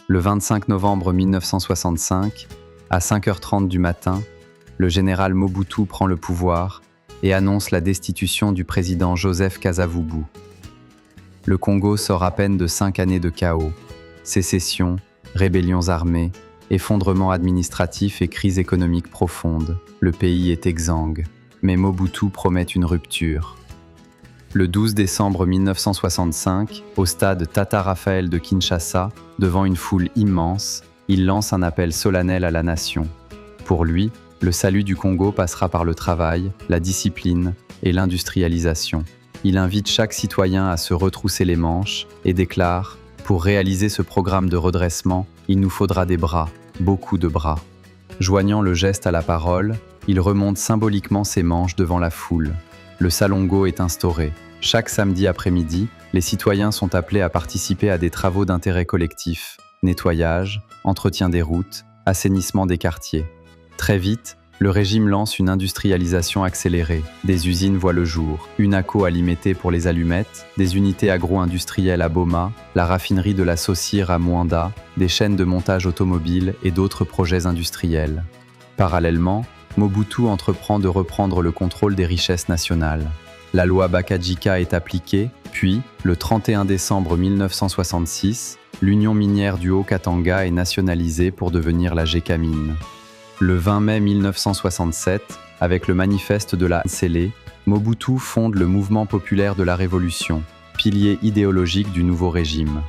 Le 25 novembre 1965, à 5h30 du matin, le général Mobutu prend le pouvoir et annonce la destitution du président Joseph Kasavubu. Le Congo sort à peine de 5 années de chaos, sécession, rébellions armées, effondrement administratif et crise économique profonde. Le pays est exsangue, mais Mobutu promet une rupture. Le 12 décembre 1965, au stade Tata Raphaël de Kinshasa, devant une foule immense, il lance un appel solennel à la nation. Pour lui, le salut du Congo passera par le travail, la discipline et l'industrialisation. Il invite chaque citoyen à se retrousser les manches et déclare « Pour réaliser ce programme de redressement, il nous faudra des bras, beaucoup de bras ». Joignant le geste à la parole, il remonte symboliquement ses manches devant la foule. Le salongo est instauré. Chaque samedi après-midi, les citoyens sont appelés à participer à des travaux d'intérêt collectif, nettoyage, entretien des routes, assainissement des quartiers. Très vite, le régime lance une industrialisation accélérée. Des usines voient le jour, Unaco à Limete pour les allumettes, des unités agro-industrielles à Boma, la raffinerie de la Saucire à Moanda, des chaînes de montage automobile et d'autres projets industriels. Parallèlement, Mobutu entreprend de reprendre le contrôle des richesses nationales. La loi Bakajika est appliquée, puis, le 31 décembre 1966, l'Union minière du Haut-Katanga est nationalisée pour devenir la Gécamine. Le 20 mai 1967, avec le manifeste de la Nsele, Mobutu fonde le Mouvement populaire de la Révolution, pilier idéologique du nouveau régime.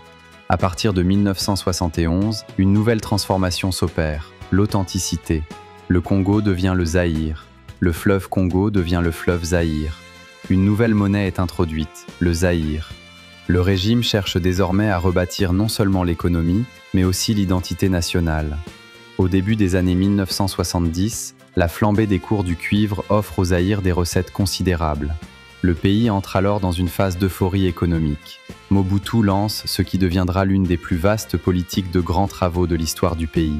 À partir de 1971, une nouvelle transformation s'opère, l'authenticité. Le Congo devient le Zaïre. Le fleuve Congo devient le fleuve Zaïre. Une nouvelle monnaie est introduite, le Zaïre. Le régime cherche désormais à rebâtir non seulement l'économie, mais aussi l'identité nationale. Au début des années 1970, la flambée des cours du cuivre offre au Zaïre des recettes considérables. Le pays entre alors dans une phase d'euphorie économique. Mobutu lance ce qui deviendra l'une des plus vastes politiques de grands travaux de l'histoire du pays.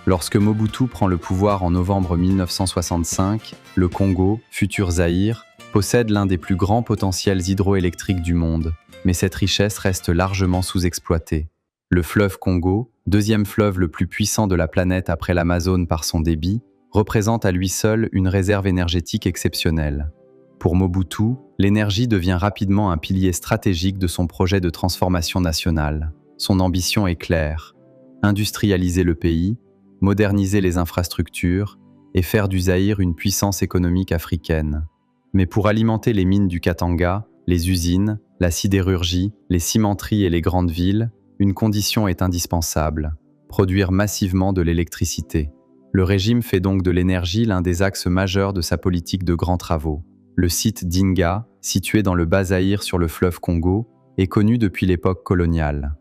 Lorsque Mobutu prend le pouvoir en novembre 1965, le Congo, futur Zaïre, possède l'un des plus grands potentiels hydroélectriques du monde, mais cette richesse reste largement sous-exploitée. Le fleuve Congo, deuxième fleuve le plus puissant de la planète après l'Amazone par son débit, représente à lui seul une réserve énergétique exceptionnelle. Pour Mobutu, l'énergie devient rapidement un pilier stratégique de son projet de transformation nationale. Son ambition est claire: industrialiser le pays, moderniser les infrastructures et faire du Zaïre une puissance économique africaine. Mais pour alimenter les mines du Katanga, les usines, la sidérurgie, les cimenteries et les grandes villes, une condition est indispensable: produire massivement de l'électricité. Le régime fait donc de l'énergie l'un des axes majeurs de sa politique de grands travaux. Le site d'Inga, situé dans le Bas-Zaïre sur le fleuve Congo, est connu depuis l'époque coloniale.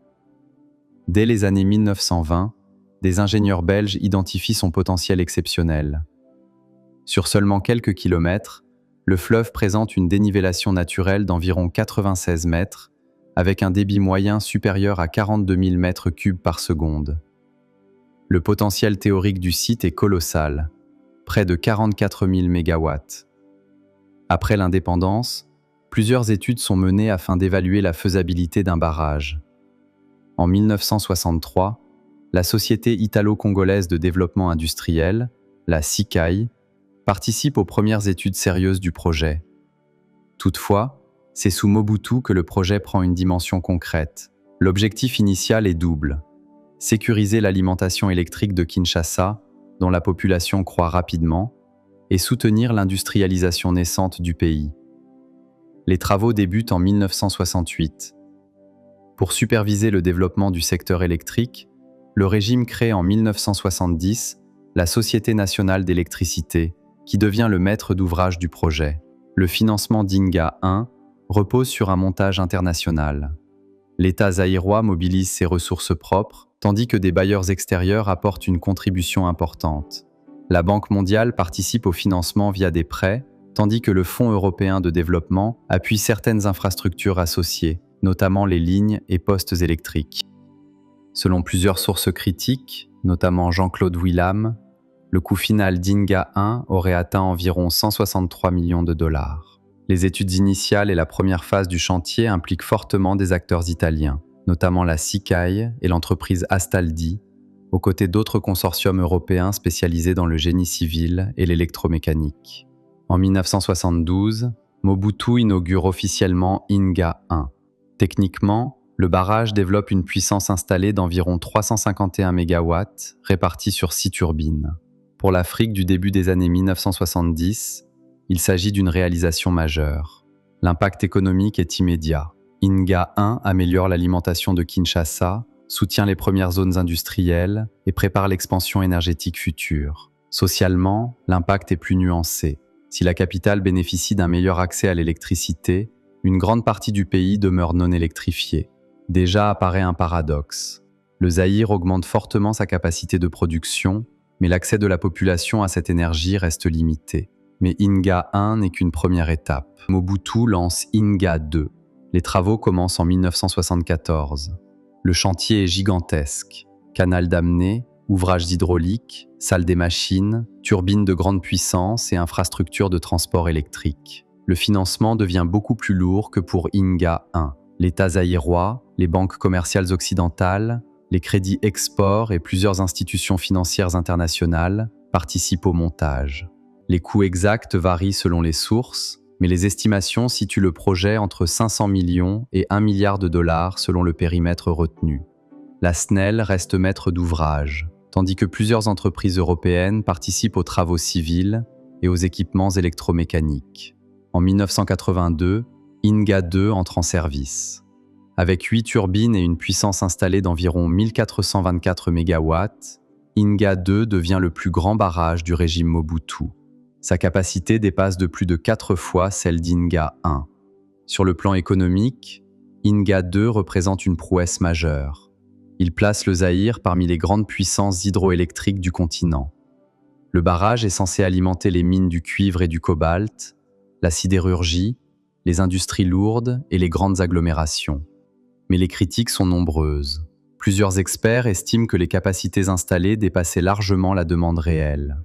Dès les années 1920, des ingénieurs belges identifient son potentiel exceptionnel. Sur seulement quelques kilomètres, le fleuve présente une dénivellation naturelle d'environ 96 mètres, avec un débit moyen supérieur à 42 000 mètres cubes par seconde. Le potentiel théorique du site est colossal, près de 44 000 mégawatts. Après l'indépendance, plusieurs études sont menées afin d'évaluer la faisabilité d'un barrage. En 1963, la Société italo-congolaise de développement industriel, la SICAI, participe aux premières études sérieuses du projet. Toutefois, c'est sous Mobutu que le projet prend une dimension concrète. L'objectif initial est double: sécuriser l'alimentation électrique de Kinshasa, dont la population croît rapidement, et soutenir l'industrialisation naissante du pays. Les travaux débutent en 1968. Pour superviser le développement du secteur électrique, le régime crée en 1970 la Société nationale d'électricité, qui devient le maître d'ouvrage du projet. Le financement d'Inga 1 repose sur un montage international. L'État zaïrois mobilise ses ressources propres, tandis que des bailleurs extérieurs apportent une contribution importante. La Banque mondiale participe au financement via des prêts, tandis que le Fonds européen de développement appuie certaines infrastructures associées, notamment les lignes et postes électriques. Selon plusieurs sources critiques, notamment Jean-Claude Willam, le coût final d'Inga 1 aurait atteint environ 163 millions de dollars. Les études initiales et la première phase du chantier impliquent fortement des acteurs italiens. notamment la SICAI et l'entreprise Astaldi, aux côtés d'autres consortiums européens spécialisés dans le génie civil et l'électromécanique. En 1972, Mobutu inaugure officiellement Inga 1. Techniquement, le barrage développe une puissance installée d'environ 351 MW, répartie sur 6 turbines. Pour l'Afrique du début des années 1970, il s'agit d'une réalisation majeure. L'impact économique est immédiat. Inga 1 améliore l'alimentation de Kinshasa, soutient les premières zones industrielles et prépare l'expansion énergétique future. Socialement, l'impact est plus nuancé. Si la capitale bénéficie d'un meilleur accès à l'électricité, une grande partie du pays demeure non électrifiée. Déjà apparaît un paradoxe. Le Zaïre augmente fortement sa capacité de production, mais l'accès de la population à cette énergie reste limité. Mais Inga 1 n'est qu'une première étape. Mobutu lance Inga 2. Les travaux commencent en 1974. Le chantier est gigantesque. Canal d'amener, ouvrages hydrauliques, salles des machines, turbines de grande puissance et infrastructures de transport électrique. Le financement devient beaucoup plus lourd que pour Inga 1. L'État zaïrois, les banques commerciales occidentales, les crédits export et plusieurs institutions financières internationales participent au montage. Les coûts exacts varient selon les sources, mais les estimations situent le projet entre 500 millions et 1 milliard de dollars selon le périmètre retenu. La SNEL reste maître d'ouvrage, tandis que plusieurs entreprises européennes participent aux travaux civils et aux équipements électromécaniques. En 1982, Inga 2 entre en service. Avec 8 turbines et une puissance installée d'environ 1424 MW, Inga 2 devient le plus grand barrage du régime Mobutu. Sa capacité dépasse de plus de 4 fois celle d'Inga 1. Sur le plan économique, Inga 2 représente une prouesse majeure. Il place le Zaïre parmi les grandes puissances hydroélectriques du continent. Le barrage est censé alimenter les mines du cuivre et du cobalt, la sidérurgie, les industries lourdes et les grandes agglomérations. Mais les critiques sont nombreuses. Plusieurs experts estiment que les capacités installées dépassaient largement la demande réelle.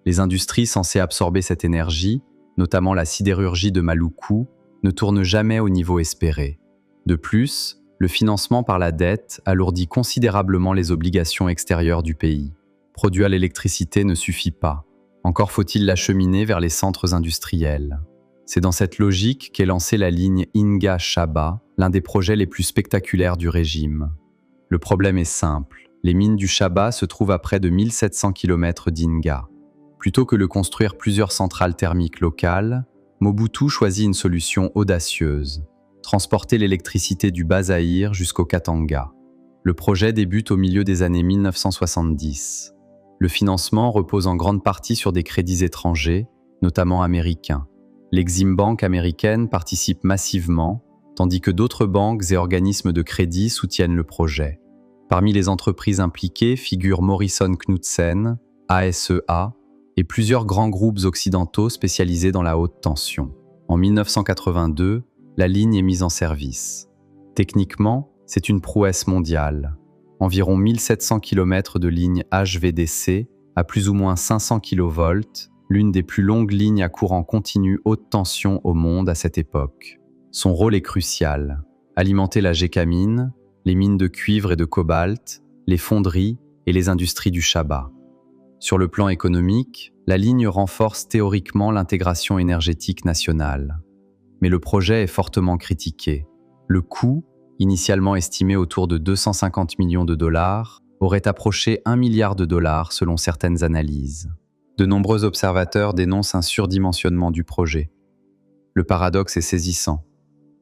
Les industries censées absorber cette énergie, notamment la sidérurgie de Maluku, ne tournent jamais au niveau espéré. De plus, le financement par la dette alourdit considérablement les obligations extérieures du pays. Produire l'électricité ne suffit pas. Encore faut-il l'acheminer vers les centres industriels. C'est dans cette logique qu'est lancée la ligne Inga-Chaba, l'un des projets les plus spectaculaires du régime. Le problème est simple. Les mines du Chaba se trouvent à près de 1700 km d'Inga. Plutôt que de construire plusieurs centrales thermiques locales, Mobutu choisit une solution audacieuse: transporter l'électricité du Bas-Zaïre jusqu'au Katanga. Le projet débute au milieu des années 1970. Le financement repose en grande partie sur des crédits étrangers, notamment américains. L'Exim Bank américaine participe massivement, tandis que d'autres banques et organismes de crédit soutiennent le projet. Parmi les entreprises impliquées figurent Morrison Knudsen, ASEA, et plusieurs grands groupes occidentaux spécialisés dans la haute tension. En 1982, la ligne est mise en service. Techniquement, c'est une prouesse mondiale. Environ 1700 km de ligne HVDC à plus ou moins 500 kV, l'une des plus longues lignes à courant continu haute tension au monde à cette époque. Son rôle est crucial: alimenter la Gécamine, les mines de cuivre et de cobalt, les fonderies et les industries du Chaba. Sur le plan économique, la ligne renforce théoriquement l'intégration énergétique nationale. Mais le projet est fortement critiqué. Le coût, initialement estimé autour de 250 millions de dollars, aurait approché 1 milliard de dollars selon certaines analyses. De nombreux observateurs dénoncent un surdimensionnement du projet. Le paradoxe est saisissant.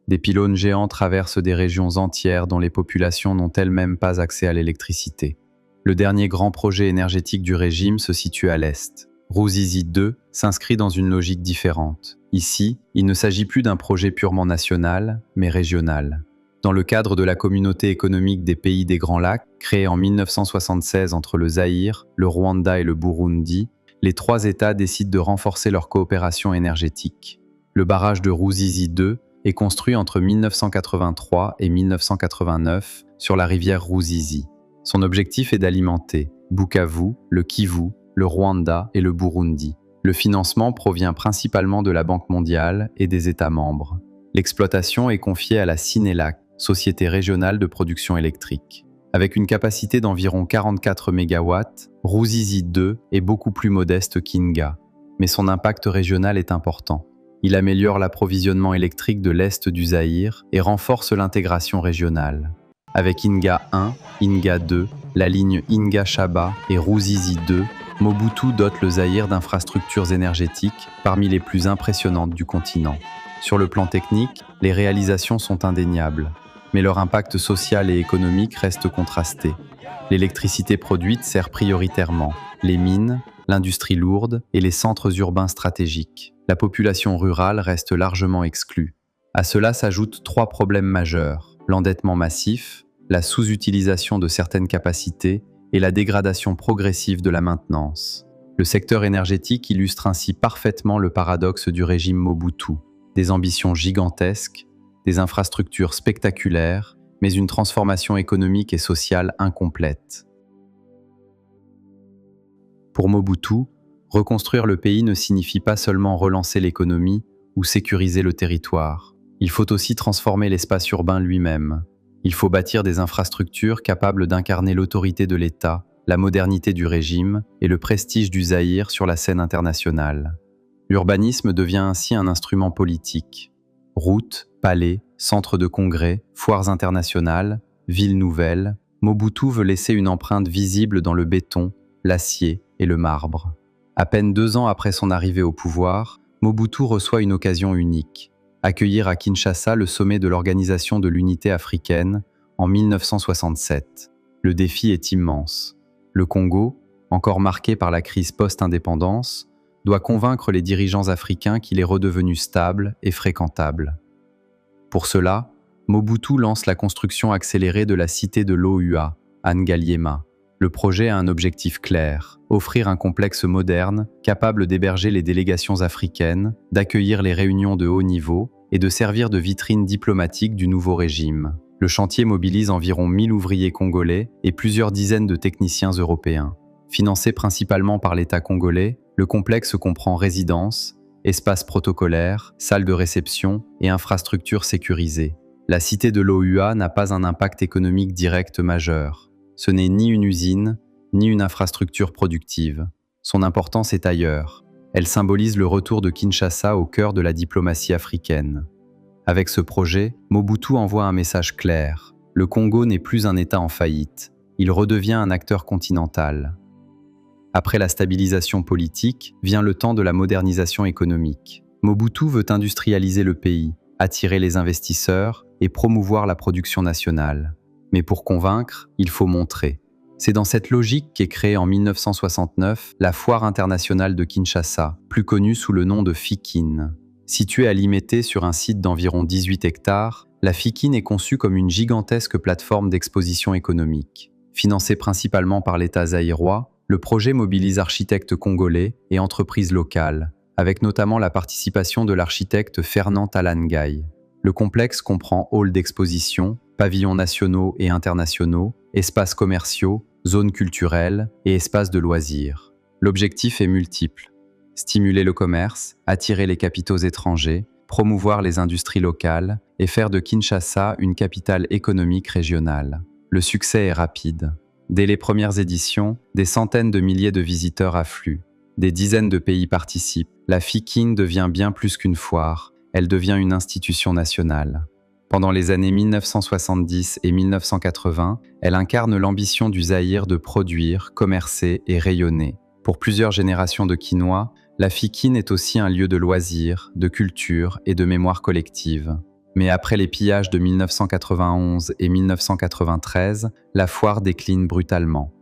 Des pylônes géants traversent des régions entières dont les populations n'ont elles-mêmes pas accès à l'électricité. Le dernier grand projet énergétique du régime se situe à l'est. Ruzizi 2 s'inscrit dans une logique différente. Ici, il ne s'agit plus d'un projet purement national, mais régional. Dans le cadre de la communauté économique des pays des Grands Lacs, créée en 1976 entre le Zaïre, le Rwanda et le Burundi, les trois États décident de renforcer leur coopération énergétique. Le barrage de Ruzizi 2 est construit entre 1983 et 1989 sur la rivière Ruzizi. Son objectif est d'alimenter Bukavu, le Kivu, le Rwanda et le Burundi. Le financement provient principalement de la Banque mondiale et des États membres. L'exploitation est confiée à la Sinelac, société régionale de production électrique. Avec une capacité d'environ 44 MW, Ruzizi 2 est beaucoup plus modeste qu'Inga, mais son impact régional est important. Il améliore l'approvisionnement électrique de l'Est du Zaïre et renforce l'intégration régionale. Avec Inga 1, Inga 2, la ligne Inga-Shaba et Ruzizi 2, Mobutu dote le Zaïre d'infrastructures énergétiques parmi les plus impressionnantes du continent. Sur le plan technique, les réalisations sont indéniables, mais leur impact social et économique reste contrasté. L'électricité produite sert prioritairement les mines, l'industrie lourde et les centres urbains stratégiques. La population rurale reste largement exclue. À cela s'ajoutent 3 problèmes majeurs: l'endettement massif, la sous-utilisation de certaines capacités et la dégradation progressive de la maintenance. Le secteur énergétique illustre ainsi parfaitement le paradoxe du régime Mobutu. Des ambitions gigantesques, des infrastructures spectaculaires, mais une transformation économique et sociale incomplète. Pour Mobutu, reconstruire le pays ne signifie pas seulement relancer l'économie ou sécuriser le territoire. Il faut aussi transformer l'espace urbain lui-même. Il faut bâtir des infrastructures capables d'incarner l'autorité de l'État, la modernité du régime et le prestige du Zaïre sur la scène internationale. L'urbanisme devient ainsi un instrument politique. Routes, palais, centres de congrès, foires internationales, villes nouvelles, Mobutu veut laisser une empreinte visible dans le béton, l'acier et le marbre. À peine 2 ans après son arrivée au pouvoir, Mobutu reçoit une occasion unique: accueillir à Kinshasa le sommet de l'Organisation de l'Unité africaine en 1967. Le défi est immense. Le Congo, encore marqué par la crise post-indépendance, doit convaincre les dirigeants africains qu'il est redevenu stable et fréquentable. Pour cela, Mobutu lance la construction accélérée de la cité de l'OUA, à Ngaliema. Le projet a un objectif clair: offrir un complexe moderne, capable d'héberger les délégations africaines, d'accueillir les réunions de haut niveau et de servir de vitrine diplomatique du nouveau régime. Le chantier mobilise environ 1000 ouvriers congolais et plusieurs dizaines de techniciens européens. Financé principalement par l'État congolais, le complexe comprend résidences, espaces protocolaires, salles de réception et infrastructures sécurisées. La cité de l'OUA n'a pas un impact économique direct majeur. Ce n'est ni une usine, ni une infrastructure productive. Son importance est ailleurs. Elle symbolise le retour de Kinshasa au cœur de la diplomatie africaine. Avec ce projet, Mobutu envoie un message clair: le Congo n'est plus un État en faillite, il redevient un acteur continental. Après la stabilisation politique, vient le temps de la modernisation économique. Mobutu veut industrialiser le pays, attirer les investisseurs et promouvoir la production nationale. Mais pour convaincre, il faut montrer. C'est dans cette logique qu'est créée en 1969 la Foire internationale de Kinshasa, plus connue sous le nom de FIKIN. Située à Limete sur un site d'environ 18 hectares, la FIKIN est conçue comme une gigantesque plateforme d'exposition économique. Financée principalement par l'État zaïrois, le projet mobilise architectes congolais et entreprises locales, avec notamment la participation de l'architecte Fernand Talangaï. Le complexe comprend halls d'exposition, pavillons nationaux et internationaux, espaces commerciaux, zones culturelles et espaces de loisirs. L'objectif est multiple: stimuler le commerce, attirer les capitaux étrangers, promouvoir les industries locales et faire de Kinshasa une capitale économique régionale. Le succès est rapide. Dès les premières éditions, des centaines de milliers de visiteurs affluent. Des dizaines de pays participent. La FIKIN devient bien plus qu'une foire, elle devient une institution nationale. Pendant les années 1970 et 1980, elle incarne l'ambition du Zaïre de produire, commercer et rayonner. Pour plusieurs générations de Kinois, la FIKIN est aussi un lieu de loisirs, de culture et de mémoire collective. Mais après les pillages de 1991 et 1993, la foire décline brutalement.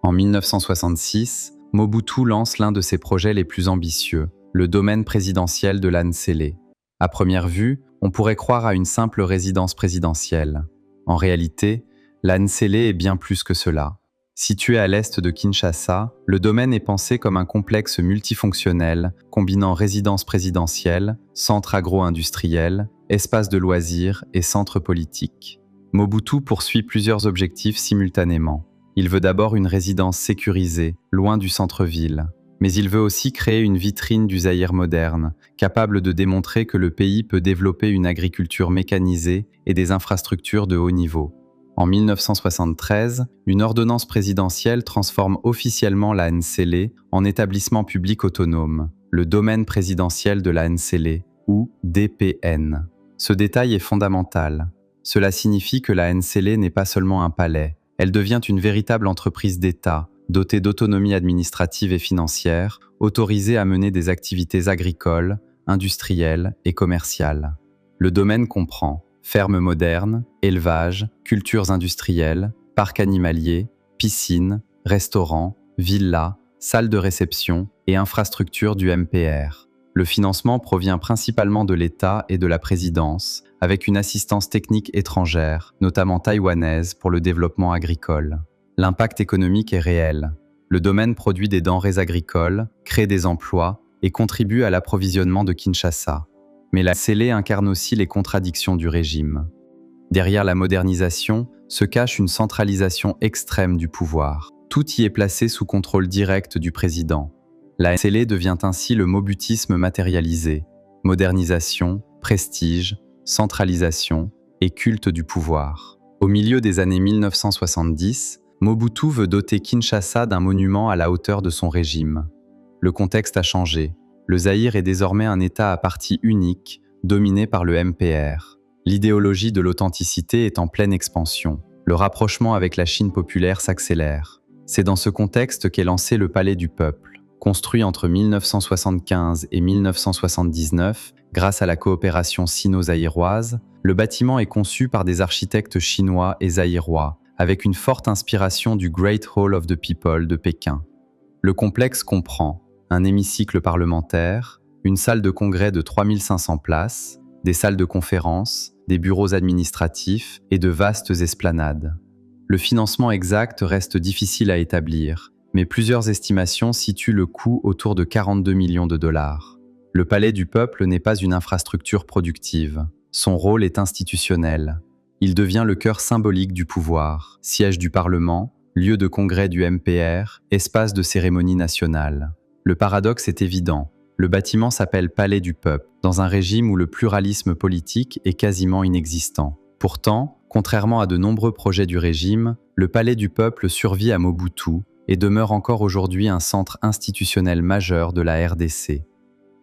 En 1966, Mobutu lance l'un de ses projets les plus ambitieux, le domaine présidentiel de l'Ansele. À première vue, on pourrait croire à une simple résidence présidentielle. En réalité, l'Ansele est bien plus que cela. Situé à l'est de Kinshasa, le domaine est pensé comme un complexe multifonctionnel combinant résidence présidentielle, centre agro-industriel, espace de loisirs et centre politique. Mobutu poursuit plusieurs objectifs simultanément. Il veut d'abord une résidence sécurisée, loin du centre-ville. Mais il veut aussi créer une vitrine du Zaïre moderne, capable de démontrer que le pays peut développer une agriculture mécanisée et des infrastructures de haut niveau. En 1973, une ordonnance présidentielle transforme officiellement la Nsélé en établissement public autonome, le domaine présidentiel de la Nsélé, ou DPN. Ce détail est fondamental. Cela signifie que la Nsélé n'est pas seulement un palais, elle devient une véritable entreprise d'État, dotée d'autonomie administrative et financière, autorisée à mener des activités agricoles, industrielles et commerciales. Le domaine comprend fermes modernes, élevage, cultures industrielles, parcs animaliers, piscines, restaurants, villas, salles de réception et infrastructures du MPR. Le financement provient principalement de l'État et de la présidence, avec une assistance technique étrangère, notamment taïwanaise, pour le développement agricole. L'impact économique est réel. Le domaine produit des denrées agricoles, crée des emplois et contribue à l'approvisionnement de Kinshasa. Mais la Nsélé incarne aussi les contradictions du régime. Derrière la modernisation se cache une centralisation extrême du pouvoir. Tout y est placé sous contrôle direct du président. La Nsélé devient ainsi le mobutisme matérialisé, modernisation, prestige, centralisation et culte du pouvoir. Au milieu des années 1970, Mobutu veut doter Kinshasa d'un monument à la hauteur de son régime. Le contexte a changé. Le Zaïre est désormais un État à parti unique, dominé par le MPR. L'idéologie de l'authenticité est en pleine expansion. Le rapprochement avec la Chine populaire s'accélère. C'est dans ce contexte qu'est lancé le Palais du Peuple. Construit entre 1975 et 1979, grâce à la coopération sino-zaïroise, le bâtiment est conçu par des architectes chinois et zaïrois, avec une forte inspiration du Great Hall of the People de Pékin. Le complexe comprend un hémicycle parlementaire, une salle de congrès de 3500 places, des salles de conférences, des bureaux administratifs et de vastes esplanades. Le financement exact reste difficile à établir, mais plusieurs estimations situent le coût autour de 42 millions de dollars. Le Palais du Peuple n'est pas une infrastructure productive. Son rôle est institutionnel. Il devient le cœur symbolique du pouvoir, siège du Parlement, lieu de congrès du MPR, espace de cérémonie nationale. Le paradoxe est évident. Le bâtiment s'appelle Palais du Peuple, dans un régime où le pluralisme politique est quasiment inexistant. Pourtant, contrairement à de nombreux projets du régime, le Palais du Peuple survit à Mobutu et demeure encore aujourd'hui un centre institutionnel majeur de la RDC.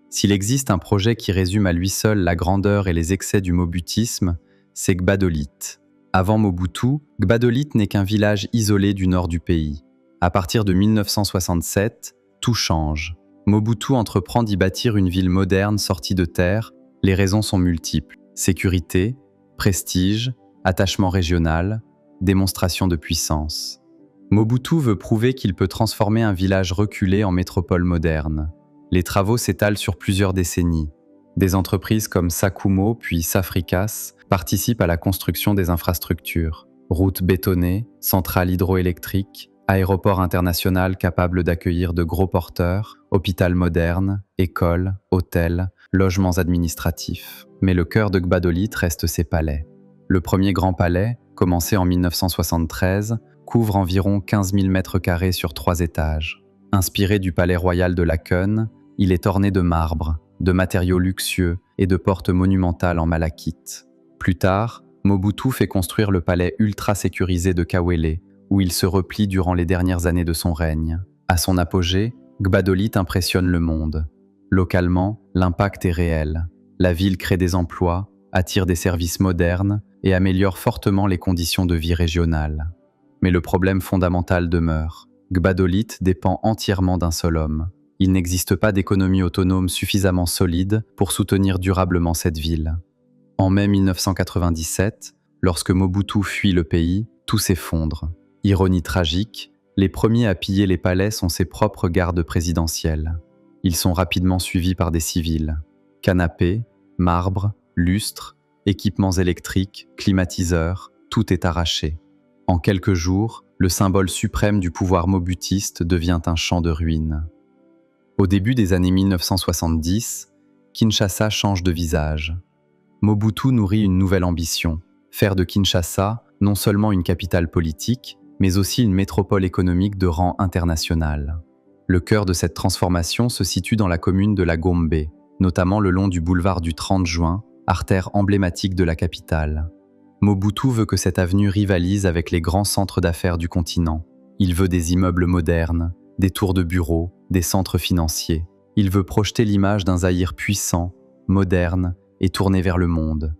S'il existe un projet qui résume à lui seul la grandeur et les excès du mobutisme, c'est Gbadolite. Avant Mobutu, Gbadolite n'est qu'un village isolé du nord du pays. À partir de 1967, tout change. Mobutu entreprend d'y bâtir une ville moderne sortie de terre. Les raisons sont multiples. Sécurité, prestige, attachement régional, démonstration de puissance. Mobutu veut prouver qu'il peut transformer un village reculé en métropole moderne. Les travaux s'étalent sur plusieurs décennies. Des entreprises comme Sakumo puis Safricas participent à la construction des infrastructures. Routes bétonnées, centrales hydroélectriques, aéroport international capable d'accueillir de gros porteurs, hôpital moderne, écoles, hôtels, logements administratifs. Mais le cœur de Gbadolite reste ses palais. Le premier grand palais, commencé en 1973, couvre environ 15 000 mètres carrés sur 3 étages. Inspiré du palais royal de Laken, il est orné de marbre, de matériaux luxueux et de portes monumentales en malachite. Plus tard, Mobutu fait construire le palais ultra sécurisé de Kawele, où il se replie durant les dernières années de son règne. À son apogée, Gbadolite impressionne le monde. Localement, l'impact est réel. La ville crée des emplois, attire des services modernes et améliore fortement les conditions de vie régionales. Mais le problème fondamental demeure. Gbadolite dépend entièrement d'un seul homme. Il n'existe pas d'économie autonome suffisamment solide pour soutenir durablement cette ville. En mai 1997, lorsque Mobutu fuit le pays, tout s'effondre. Ironie tragique, les premiers à piller les palais sont ses propres gardes présidentiels. Ils sont rapidement suivis par des civils. Canapés, marbre, lustres, équipements électriques, climatiseurs, tout est arraché. En quelques jours, le symbole suprême du pouvoir mobutiste devient un champ de ruines. Au début des années 1970, Kinshasa change de visage. Mobutu nourrit une nouvelle ambition, faire de Kinshasa non seulement une capitale politique, mais aussi une métropole économique de rang international. Le cœur de cette transformation se situe dans la commune de la Gombe, notamment le long du boulevard du 30 juin, artère emblématique de la capitale. Mobutu veut que cette avenue rivalise avec les grands centres d'affaires du continent. Il veut des immeubles modernes, des tours de bureaux, des centres financiers. Il veut projeter l'image d'un Zaïre puissant, moderne et tourné vers le monde.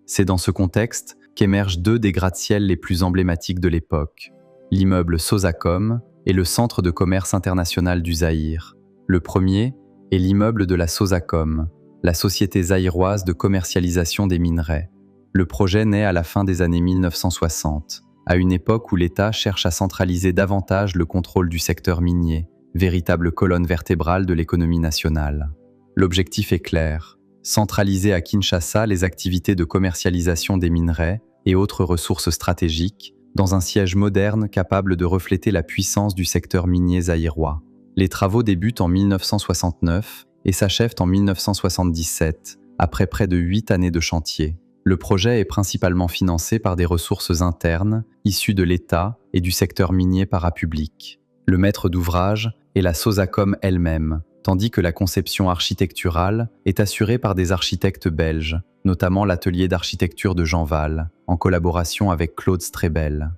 C'est dans ce contexte qu'émergent deux des gratte-ciels les plus emblématiques de l'époque, l'immeuble Sosacom et le Centre de commerce international du Zaïre. Le premier est l'immeuble de la Sosacom, la société zaïroise de commercialisation des minerais. Le projet naît à la fin des années 1960, à une époque où l'État cherche à centraliser davantage le contrôle du secteur minier, véritable colonne vertébrale de l'économie nationale. L'objectif est clair, centraliser à Kinshasa les activités de commercialisation des minerais et autres ressources stratégiques, dans un siège moderne capable de refléter la puissance du secteur minier zaïrois. Les travaux débutent en 1969 et s'achèvent en 1977, après près de 8 années de chantier. Le projet est principalement financé par des ressources internes, issues de l'État et du secteur minier parapublic. Le maître d'ouvrage est la Sosacom elle-même, tandis que la conception architecturale est assurée par des architectes belges, notamment l'atelier d'architecture de Jean Val, en collaboration avec Claude Strebel.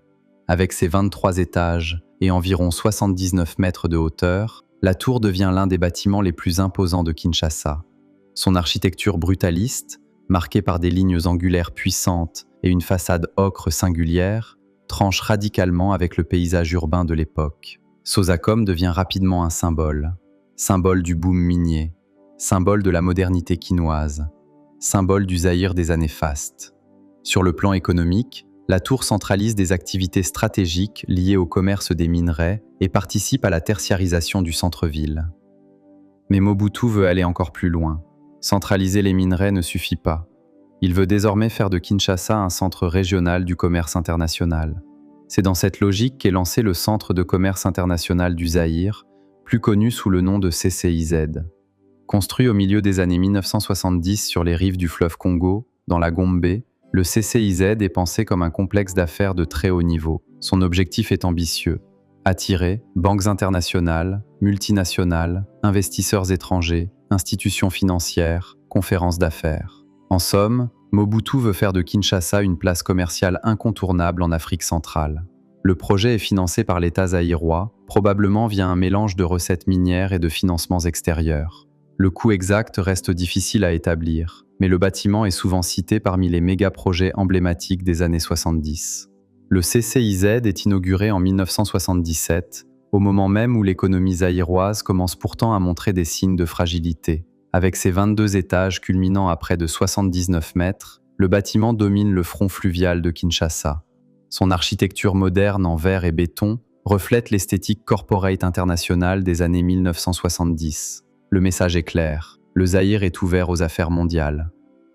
Avec ses 23 étages et environ 79 mètres de hauteur, la tour devient l'un des bâtiments les plus imposants de Kinshasa. Son architecture brutaliste, marquée par des lignes angulaires puissantes et une façade ocre singulière, tranche radicalement avec le paysage urbain de l'époque. Sosacom devient rapidement un symbole du boom minier, symbole de la modernité quinoise, symbole du Zaïre des années fastes. Sur le plan économique, la tour centralise des activités stratégiques liées au commerce des minerais et participe à la tertiarisation du centre-ville. Mais Mobutu veut aller encore plus loin. Centraliser les minerais ne suffit pas. Il veut désormais faire de Kinshasa un centre régional du commerce international. C'est dans cette logique qu'est lancé le Centre de commerce international du Zaïre, plus connu sous le nom de CCIZ. Construit au milieu des années 1970 sur les rives du fleuve Congo, dans la Gombe, le CCIZ est pensé comme un complexe d'affaires de très haut niveau. Son objectif est ambitieux: attirer banques internationales, multinationales, investisseurs étrangers, institutions financières, conférences d'affaires. En somme, Mobutu veut faire de Kinshasa une place commerciale incontournable en Afrique centrale. Le projet est financé par l'État zaïrois, probablement via un mélange de recettes minières et de financements extérieurs. Le coût exact reste difficile à établir, mais le bâtiment est souvent cité parmi les méga-projets emblématiques des années 70. Le CCIZ est inauguré en 1977, au moment même où l'économie zaïroise commence pourtant à montrer des signes de fragilité. Avec ses 22 étages culminant à près de 79 mètres, le bâtiment domine le front fluvial de Kinshasa. Son architecture moderne en verre et béton reflète l'esthétique corporate internationale des années 1970. Le message est clair, le Zaïre est ouvert aux affaires mondiales.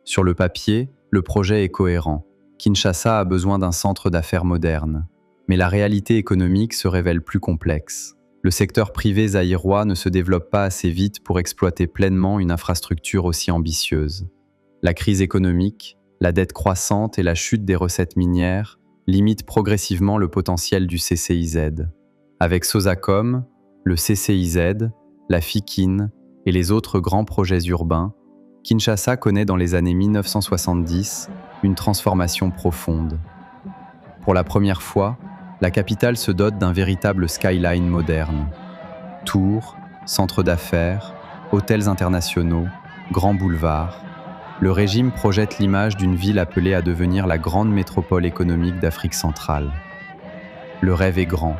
Sur le papier, le projet est cohérent. Kinshasa a besoin d'un centre d'affaires moderne. Mais la réalité économique se révèle plus complexe. Le secteur privé zaïrois ne se développe pas assez vite pour exploiter pleinement une infrastructure aussi ambitieuse. La crise économique, la dette croissante et la chute des recettes minières limitent progressivement le potentiel du CCIZ. Avec Sosacom, le CCIZ, la FIKIN et les autres grands projets urbains, Kinshasa connaît dans les années 1970 une transformation profonde. Pour la première fois, la capitale se dote d'un véritable skyline moderne. Tours, centres d'affaires, hôtels internationaux, grands boulevards. Le régime projette l'image d'une ville appelée à devenir la grande métropole économique d'Afrique centrale. Le rêve est grand.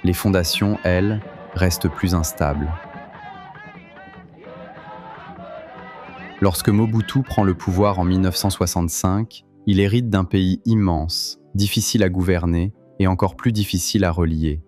Les fondations, elles, restent plus instables. Lorsque Mobutu prend le pouvoir en 1965, il hérite d'un pays immense, difficile à gouverner et encore plus difficile à relier.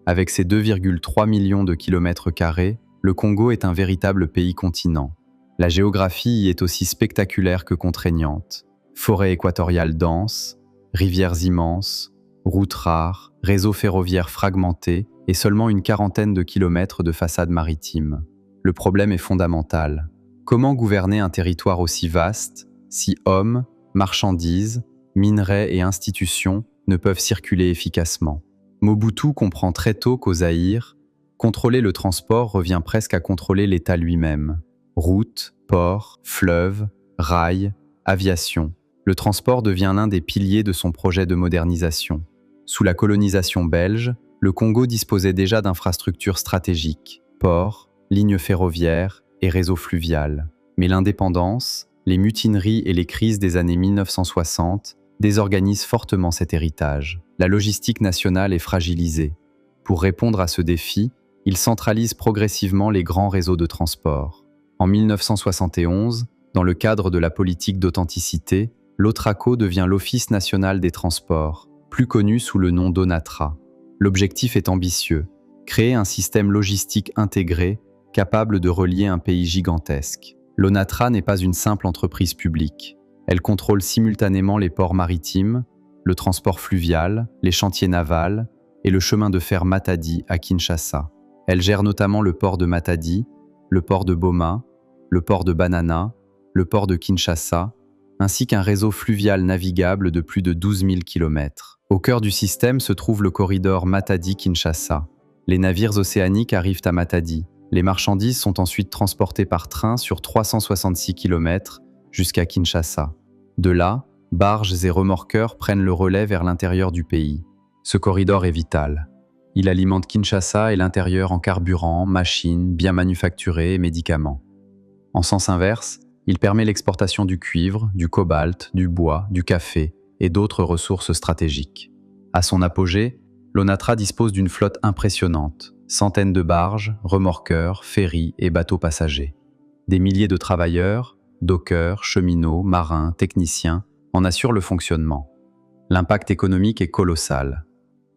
Avec ses 2,3 millions de kilomètres carrés, le Congo est un véritable pays-continent. La géographie y est aussi spectaculaire que contraignante. Forêts équatoriales denses, rivières immenses, routes rares, réseaux ferroviaires fragmentés et seulement une quarantaine de kilomètres de façades maritimes. Le problème est fondamental. Comment gouverner un territoire aussi vaste, si hommes, marchandises, minerais et institutions ne peuvent circuler efficacement? Mobutu comprend très tôt qu'au Zaïre, Contrôler le transport revient presque à contrôler l'État lui-même. Routes, ports, fleuves, rails, aviation. Le transport devient l'un des piliers de son projet de modernisation. Sous la colonisation belge, le Congo disposait déjà d'infrastructures stratégiques, ports, lignes ferroviaires et réseaux fluvial. Mais l'indépendance, les mutineries et les crises des années 1960 désorganisent fortement cet héritage. La logistique nationale est fragilisée. Pour répondre à ce défi, il centralise progressivement les grands réseaux de transport. En 1971, dans le cadre de la politique d'authenticité, l'OTRACO devient l'Office national des transports, plus connu sous le nom d'ONATRA. L'objectif est ambitieux, créer un système logistique intégré capable de relier un pays gigantesque. L'ONATRA n'est pas une simple entreprise publique. Elle contrôle simultanément les ports maritimes, le transport fluvial, les chantiers navals et le chemin de fer Matadi à Kinshasa. Elle gère notamment le port de Matadi, le port de Boma, le port de Banana, le port de Kinshasa, ainsi qu'un réseau fluvial navigable de plus de 12 000 km. Au cœur du système se trouve le corridor Matadi-Kinshasa. Les navires océaniques arrivent à Matadi. Les marchandises sont ensuite transportées par train sur 366 km jusqu'à Kinshasa. De là, barges et remorqueurs prennent le relais vers l'intérieur du pays. Ce corridor est vital. Il alimente Kinshasa et l'intérieur en carburant, machines, biens manufacturés et médicaments. En sens inverse, il permet l'exportation du cuivre, du cobalt, du bois, du café et d'autres ressources stratégiques. À son apogée, l'ONATRA dispose d'une flotte impressionnante, centaines de barges, remorqueurs, ferries et bateaux passagers. Des milliers de travailleurs, dockers, cheminots, marins, techniciens en assurent le fonctionnement. L'impact économique est colossal.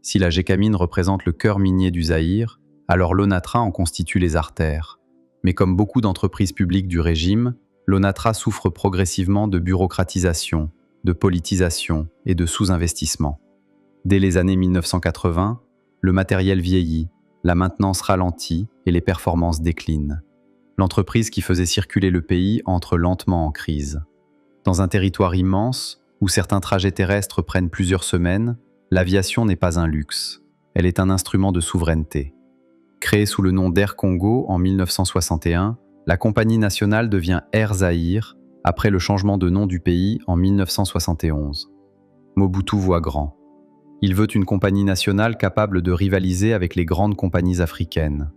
Si la Gécamine représente le cœur minier du Zaïre, alors l'ONATRA en constitue les artères. Mais comme beaucoup d'entreprises publiques du régime, l'ONATRA souffre progressivement de bureaucratisation, de politisation et de sous-investissement. Dès les années 1980, le matériel vieillit, la maintenance ralentit et les performances déclinent. L'entreprise qui faisait circuler le pays entre lentement en crise. Dans un territoire immense, où certains trajets terrestres prennent plusieurs semaines, l'aviation n'est pas un luxe, elle est un instrument de souveraineté. Créée sous le nom d'Air Congo en 1961, la compagnie nationale devient Air Zaïre après le changement de nom du pays en 1971. Mobutu voit grand. Il veut une compagnie nationale capable de rivaliser avec les grandes compagnies africaines.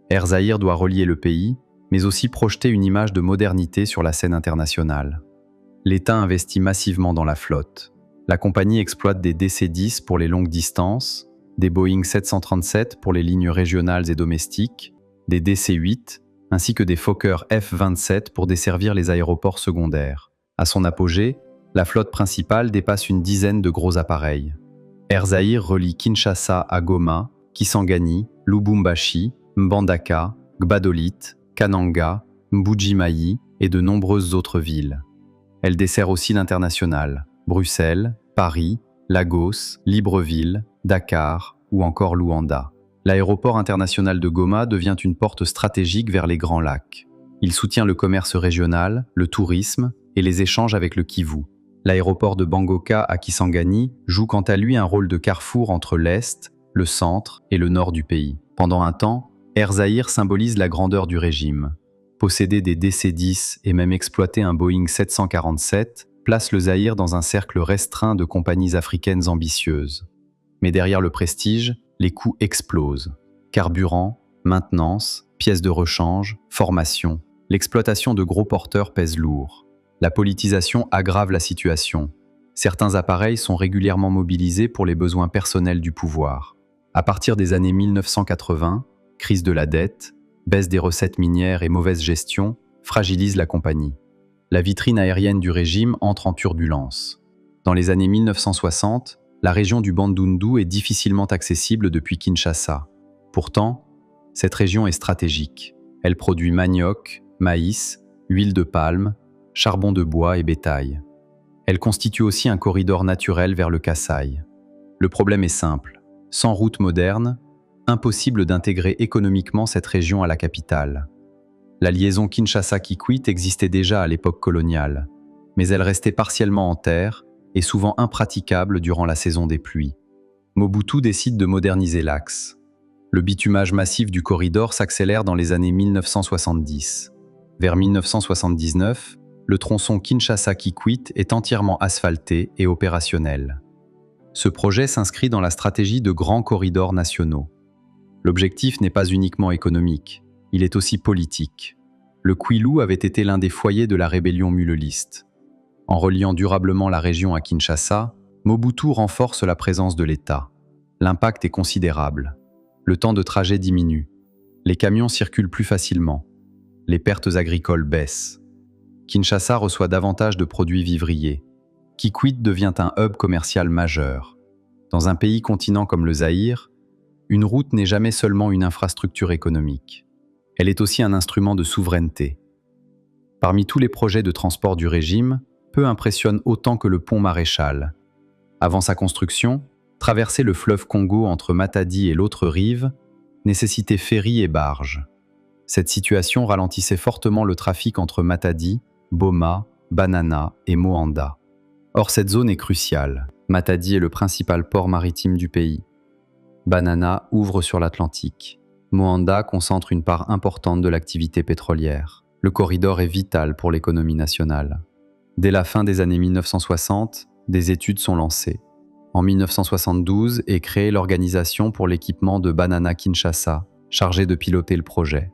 Air Zaïre doit relier le pays, mais aussi projeter une image de modernité sur la scène internationale. L'État investit massivement dans la flotte. La compagnie exploite des DC-10 pour les longues distances, des Boeing 737 pour les lignes régionales et domestiques, des DC-8, ainsi que des Fokker F-27 pour desservir les aéroports secondaires. À son apogée, la flotte principale dépasse une dizaine de gros appareils. Air Zaïre relie Kinshasa à Goma, Kisangani, Lubumbashi, Mbandaka, Gbadolite, Kananga, Mbuji-Mayi et de nombreuses autres villes. Elle dessert aussi l'international, Bruxelles, Paris, Lagos, Libreville, Dakar ou encore Luanda. L'aéroport international de Goma devient une porte stratégique vers les Grands Lacs. Il soutient le commerce régional, le tourisme et les échanges avec le Kivu. L'aéroport de Bangoka à Kisangani joue quant à lui un rôle de carrefour entre l'Est, le centre et le nord du pays. Pendant un temps, Air Zaïre symbolise la grandeur du régime. Posséder des DC-10 et même exploiter un Boeing 747 place le Zaïre dans un cercle restreint de compagnies africaines ambitieuses. Mais derrière le prestige, les coûts explosent. Carburant, maintenance, pièces de rechange, formation. L'exploitation de gros porteurs pèse lourd. La politisation aggrave la situation. Certains appareils sont régulièrement mobilisés pour les besoins personnels du pouvoir. À partir des années 1980, crise de la dette, baisse des recettes minières et mauvaise gestion fragilisent la compagnie. La vitrine aérienne du régime entre en turbulence. Dans les années 1960, la région du Bandundu est difficilement accessible depuis Kinshasa. Pourtant, cette région est stratégique. Elle produit manioc, maïs, huile de palme, charbon de bois et bétail. Elle constitue aussi un corridor naturel vers le Kasaï. Le problème est simple. Sans route moderne, impossible d'intégrer économiquement cette région à la capitale. La liaison Kinshasa-Kikwit existait déjà à l'époque coloniale, mais elle restait partiellement en terre et souvent impraticable durant la saison des pluies. Mobutu décide de moderniser l'axe. Le bitumage massif du corridor s'accélère dans les années 1970. Vers 1979, le tronçon Kinshasa-Kikwit est entièrement asphalté et opérationnel. Ce projet s'inscrit dans la stratégie de grands corridors nationaux. L'objectif n'est pas uniquement économique, il est aussi politique. Le Kwilu avait été l'un des foyers de la rébellion muleliste. En reliant durablement la région à Kinshasa, Mobutu renforce la présence de l'État. L'impact est considérable. Le temps de trajet diminue. Les camions circulent plus facilement. Les pertes agricoles baissent. Kinshasa reçoit davantage de produits vivriers. Kikwit devient un hub commercial majeur. Dans un pays continent comme le Zaïre, une route n'est jamais seulement une infrastructure économique. Elle est aussi un instrument de souveraineté. Parmi tous les projets de transport du régime, peu impressionne autant que le pont Maréchal. Avant sa construction, traverser le fleuve Congo entre Matadi et l'autre rive nécessitait ferry et barges. Cette situation ralentissait fortement le trafic entre Matadi, Boma, Banana et Moanda. Or, cette zone est cruciale. Matadi est le principal port maritime du pays. Banana ouvre sur l'Atlantique. Moanda concentre une part importante de l'activité pétrolière. Le corridor est vital pour l'économie nationale. Dès la fin des années 1960, des études sont lancées. En 1972 est créée l'Organisation pour l'équipement de Banana Kinshasa, chargée de piloter le projet.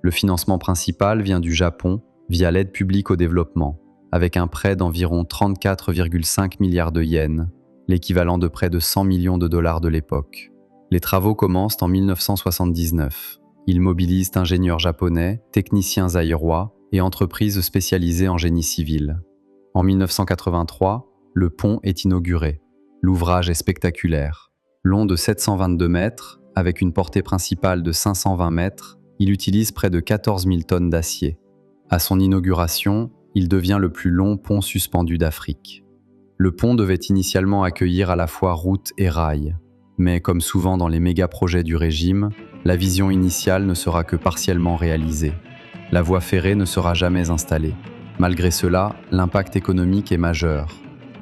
Le financement principal vient du Japon via l'aide publique au développement, avec un prêt d'environ 34,5 milliards de yens, l'équivalent de près de 100 millions de dollars de l'époque. Les travaux commencent en 1979. Ils mobilisent ingénieurs japonais, techniciens zaïrois et entreprises spécialisées en génie civil. En 1983, le pont est inauguré. L'ouvrage est spectaculaire. Long de 722 mètres, avec une portée principale de 520 mètres, il utilise près de 14 000 tonnes d'acier. À son inauguration, il devient le plus long pont suspendu d'Afrique. Le pont devait initialement accueillir à la fois route et rail. Mais comme souvent dans les méga-projets du régime, la vision initiale ne sera que partiellement réalisée. La voie ferrée ne sera jamais installée. Malgré cela, l'impact économique est majeur.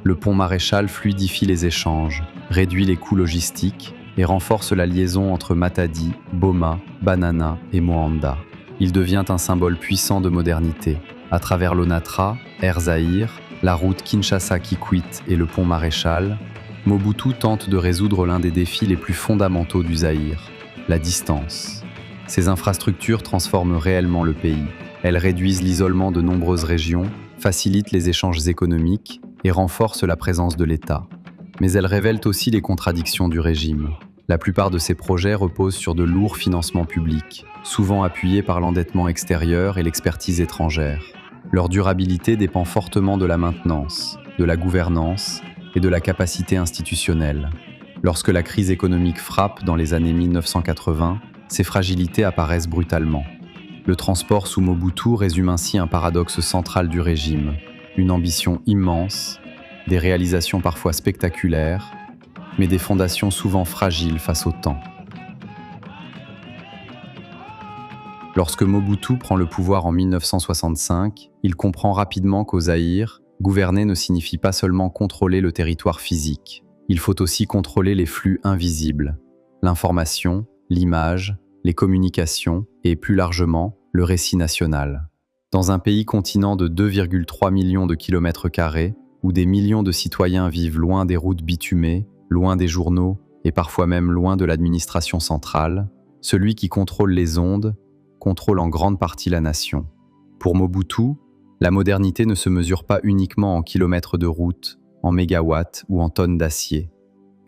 Le pont Maréchal fluidifie les échanges, réduit les coûts logistiques et renforce la liaison entre Matadi, Boma, Banana et Moanda. Il devient un symbole puissant de modernité. À travers l'Onatra, Air Zaïre, la route Kinshasa-Kikwit et le pont Maréchal, Mobutu tente de résoudre l'un des défis les plus fondamentaux du Zaïre, la distance. Ces infrastructures transforment réellement le pays. Elles réduisent l'isolement de nombreuses régions, facilitent les échanges économiques et renforcent la présence de l'État. Mais elles révèlent aussi les contradictions du régime. La plupart de ces projets reposent sur de lourds financements publics, souvent appuyés par l'endettement extérieur et l'expertise étrangère. Leur durabilité dépend fortement de la maintenance, de la gouvernance et de la capacité institutionnelle. Lorsque la crise économique frappe dans les années 1980, ces fragilités apparaissent brutalement. Le transport sous Mobutu résume ainsi un paradoxe central du régime, une ambition immense, des réalisations parfois spectaculaires, mais des fondations souvent fragiles face au temps. Lorsque Mobutu prend le pouvoir en 1965, il comprend rapidement qu'au Zaïre, gouverner ne signifie pas seulement contrôler le territoire physique. Il faut aussi contrôler les flux invisibles, l'information, l'image, les communications et, plus largement, le récit national. Dans un pays continent de 2,3 millions de kilomètres carrés, où des millions de citoyens vivent loin des routes bitumées, loin des journaux et parfois même loin de l'administration centrale, celui qui contrôle les ondes contrôle en grande partie la nation. Pour Mobutu, la modernité ne se mesure pas uniquement en kilomètres de route, en mégawatts ou en tonnes d'acier.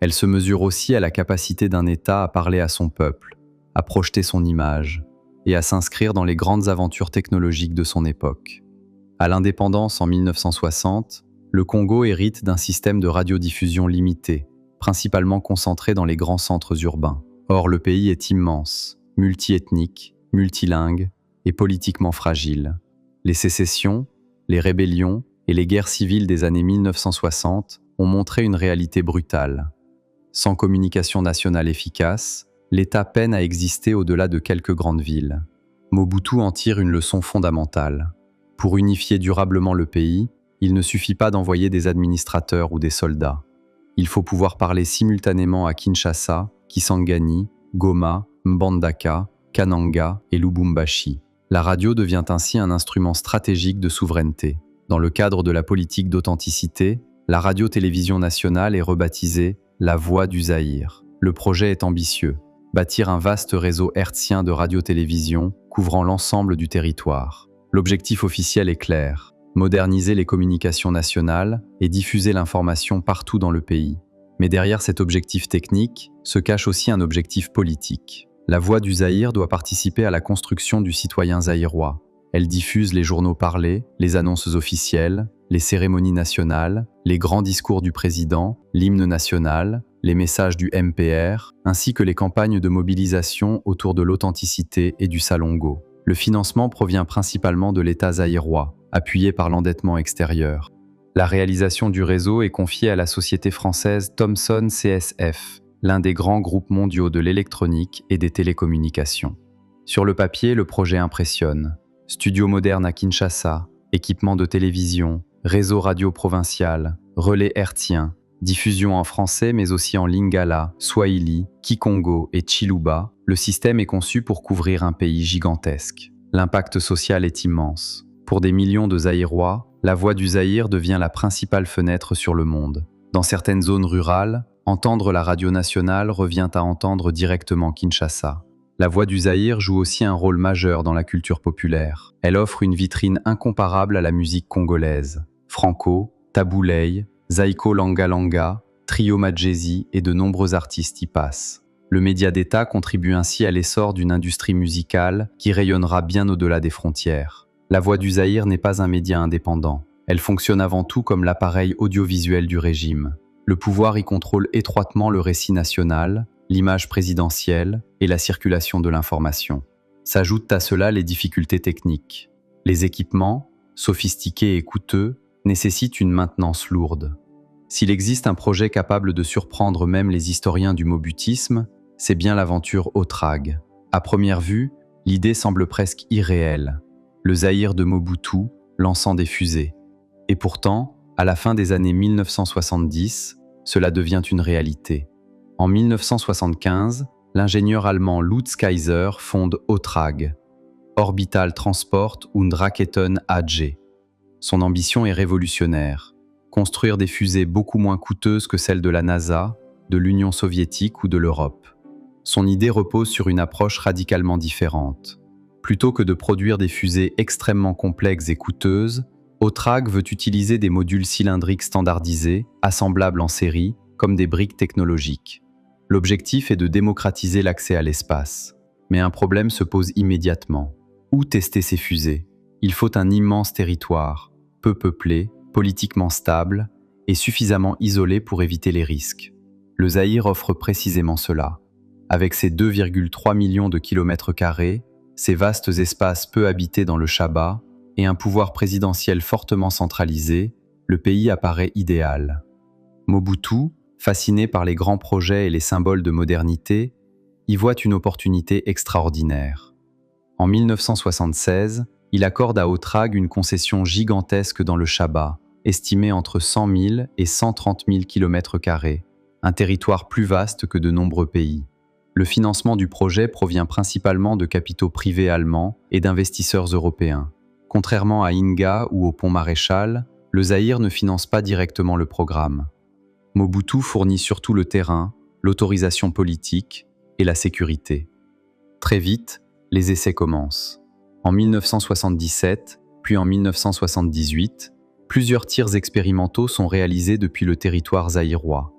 Elle se mesure aussi à la capacité d'un État à parler à son peuple, à projeter son image et à s'inscrire dans les grandes aventures technologiques de son époque. À l'indépendance en 1960, le Congo hérite d'un système de radiodiffusion limité, principalement concentré dans les grands centres urbains. Or, le pays est immense, multiethnique, multilingue et politiquement fragile. Les sécessions, les rébellions et les guerres civiles des années 1960 ont montré une réalité brutale. Sans communication nationale efficace, l'État peine à exister au-delà de quelques grandes villes. Mobutu en tire une leçon fondamentale. Pour unifier durablement le pays, il ne suffit pas d'envoyer des administrateurs ou des soldats. Il faut pouvoir parler simultanément à Kinshasa, Kisangani, Goma Mbandaka, Kananga et Lubumbashi. La radio devient ainsi un instrument stratégique de souveraineté. Dans le cadre de la politique d'authenticité, la radio-télévision nationale est rebaptisée La Voix du Zaïre. Le projet est ambitieux. Bâtir un vaste réseau hertzien de radio-télévision couvrant l'ensemble du territoire. L'objectif officiel est clair, moderniser les communications nationales et diffuser l'information partout dans le pays. Mais derrière cet objectif technique se cache aussi un objectif politique. La Voix du Zaïre doit participer à la construction du citoyen zaïrois. Elle diffuse les journaux parlés, les annonces officielles, les cérémonies nationales, les grands discours du président, l'hymne national, les messages du MPR, ainsi que les campagnes de mobilisation autour de l'authenticité et du Salongo. Le financement provient principalement de l'État zaïrois, appuyé par l'endettement extérieur. La réalisation du réseau est confiée à la société française Thomson CSF, l'un des grands groupes mondiaux de l'électronique et des télécommunications. Sur le papier, le projet impressionne. Studio moderne à Kinshasa, équipement de télévision, réseau radio provincial, relais hertzien, diffusion en français mais aussi en lingala, swahili, kikongo et chiluba, le système est conçu pour couvrir un pays gigantesque. L'impact social est immense. Pour des millions de Zaïrois, la Voix du Zaïre devient la principale fenêtre sur le monde. Dans certaines zones rurales, entendre la radio nationale revient à entendre directement Kinshasa. La Voix du Zaïre joue aussi un rôle majeur dans la culture populaire. Elle offre une vitrine incomparable à la musique congolaise. Franco, Tabouley, Zaiko Langa Langa, Trio Madjezi et de nombreux artistes y passent. Le média d'État contribue ainsi à l'essor d'une industrie musicale qui rayonnera bien au-delà des frontières. La Voix du Zaïre n'est pas un média indépendant. Elle fonctionne avant tout comme l'appareil audiovisuel du régime. Le pouvoir y contrôle étroitement le récit national, l'image présidentielle et la circulation de l'information. S'ajoutent à cela les difficultés techniques. Les équipements, sophistiqués et coûteux, nécessitent une maintenance lourde. S'il existe un projet capable de surprendre même les historiens du mobutisme, c'est bien l'aventure Otrag. À première vue, l'idée semble presque irréelle. Le Zaïre de Mobutu lançant des fusées. Et pourtant, à la fin des années 1970, cela devient une réalité. En 1975, l'ingénieur allemand Lutz Kaiser fonde Otrag, Orbital Transport und Raketen AG. Son ambition est révolutionnaire, construire des fusées beaucoup moins coûteuses que celles de la NASA, de l'Union soviétique ou de l'Europe. Son idée repose sur une approche radicalement différente. Plutôt que de produire des fusées extrêmement complexes et coûteuses, Otrag veut utiliser des modules cylindriques standardisés, assemblables en série, comme des briques technologiques. L'objectif est de démocratiser l'accès à l'espace. Mais un problème se pose immédiatement. Où tester ces fusées ? Il faut un immense territoire, peu peuplé, politiquement stable et suffisamment isolé pour éviter les risques. Le Zaïre offre précisément cela. Avec ses 2,3 millions de kilomètres carrés, ses vastes espaces peu habités dans le Chaba et un pouvoir présidentiel fortement centralisé, le pays apparaît idéal. Mobutu, fasciné par les grands projets et les symboles de modernité, y voit une opportunité extraordinaire. En 1976, il accorde à Otrag une concession gigantesque dans le Chaba, estimée entre 100 000 et 130 000 km², un territoire plus vaste que de nombreux pays. Le financement du projet provient principalement de capitaux privés allemands et d'investisseurs européens. Contrairement à Inga ou au Pont Maréchal, le Zaïre ne finance pas directement le programme. Mobutu fournit surtout le terrain, l'autorisation politique et la sécurité. Très vite, les essais commencent. En 1977, puis en 1978, plusieurs tirs expérimentaux sont réalisés depuis le territoire zaïrois.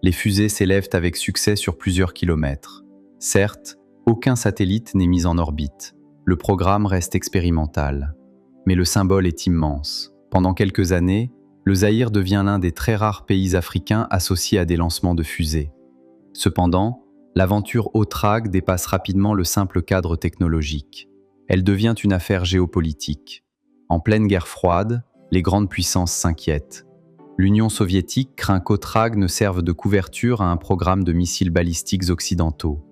Les fusées s'élèvent avec succès sur plusieurs kilomètres. Certes, aucun satellite n'est mis en orbite. Le programme reste expérimental. Mais le symbole est immense. Pendant quelques années, le Zaïre devient l'un des très rares pays africains associés à des lancements de fusées. Cependant, l'aventure Otrag dépasse rapidement le simple cadre technologique. Elle devient une affaire géopolitique. En pleine guerre froide, les grandes puissances s'inquiètent. L'Union soviétique craint qu'Otrag ne serve de couverture à un programme de missiles balistiques occidentaux.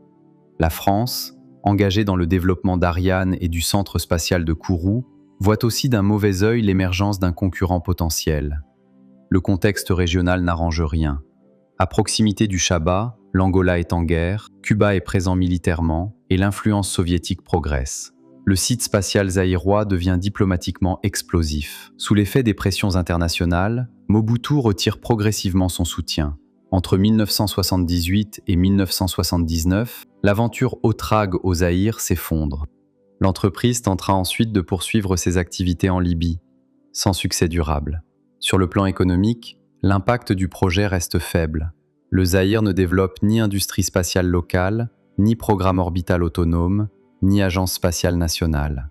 La France, engagée dans le développement d'Ariane et du centre spatial de Kourou, voit aussi d'un mauvais œil l'émergence d'un concurrent potentiel. Le contexte régional n'arrange rien. À proximité du Chaba, l'Angola est en guerre, Cuba est présent militairement et l'influence soviétique progresse. Le site spatial zaïrois devient diplomatiquement explosif. Sous l'effet des pressions internationales, Mobutu retire progressivement son soutien. Entre 1978 et 1979, l'aventure Otrag au Zaïre s'effondre. L'entreprise tentera ensuite de poursuivre ses activités en Libye, sans succès durable. Sur le plan économique, l'impact du projet reste faible. Le Zaïre ne développe ni industrie spatiale locale, ni programme orbital autonome, ni agence spatiale nationale.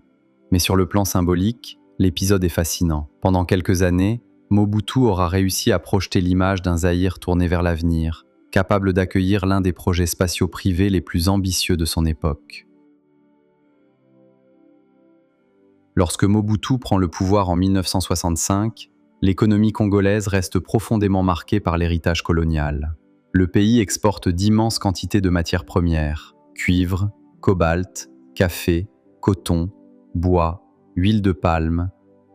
Mais sur le plan symbolique, l'épisode est fascinant. Pendant quelques années, Mobutu aura réussi à projeter l'image d'un Zaïre tourné vers l'avenir, capable d'accueillir l'un des projets spatiaux privés les plus ambitieux de son époque. Lorsque Mobutu prend le pouvoir en 1965, l'économie congolaise reste profondément marquée par l'héritage colonial. Le pays exporte d'immenses quantités de matières premières, cuivre, cobalt, café, coton, bois, huile de palme,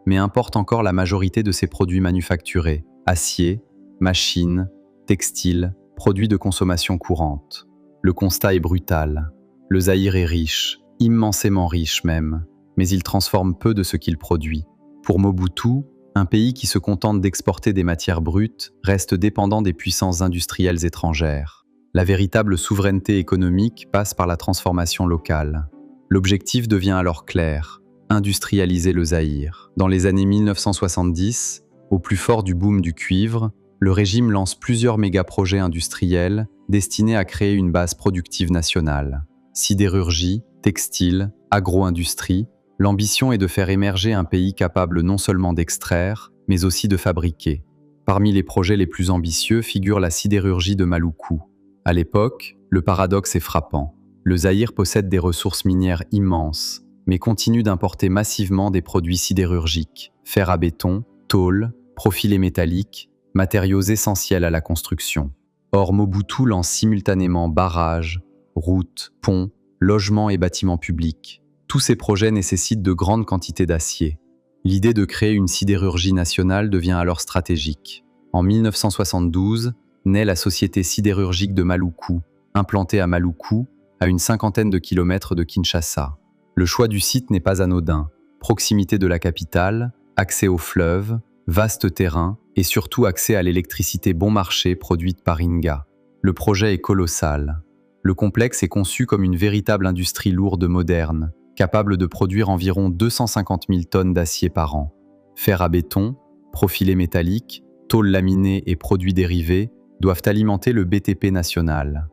mais importe encore la majorité de ses produits manufacturés, acier, machines, textiles, produits de consommation courante. Le constat est brutal. Le Zaïre est riche, immensément riche même, mais il transforme peu de ce qu'il produit. Pour Mobutu, un pays qui se contente d'exporter des matières brutes reste dépendant des puissances industrielles étrangères. La véritable souveraineté économique passe par la transformation locale. L'objectif devient alors clair, industrialiser le Zaïre. Dans les années 1970, au plus fort du boom du cuivre, le régime lance plusieurs méga-projets industriels destinés à créer une base productive nationale. Sidérurgie, textile, agro-industrie, l'ambition est de faire émerger un pays capable non seulement d'extraire, mais aussi de fabriquer. Parmi les projets les plus ambitieux figure la sidérurgie de Maluku. À l'époque, le paradoxe est frappant. Le Zaïre possède des ressources minières immenses, mais continue d'importer massivement des produits sidérurgiques, fer à béton, tôle, profilés métalliques, matériaux essentiels à la construction. Or, Mobutu lance simultanément barrages, routes, ponts, logements et bâtiments publics. Tous ces projets nécessitent de grandes quantités d'acier. L'idée de créer une sidérurgie nationale devient alors stratégique. En 1972, naît la Société sidérurgique de Maluku, implantée à Maluku, à une 50aine de kilomètres de Kinshasa. Le choix du site n'est pas anodin. Proximité de la capitale, accès au fleuve, vaste terrain et surtout accès à l'électricité bon marché produite par Inga. Le projet est colossal. Le complexe est conçu comme une véritable industrie lourde moderne, capable de produire environ 250 000 tonnes d'acier par an. Fer à béton, profilés métalliques, tôles laminées et produits dérivés doivent alimenter le BTP national.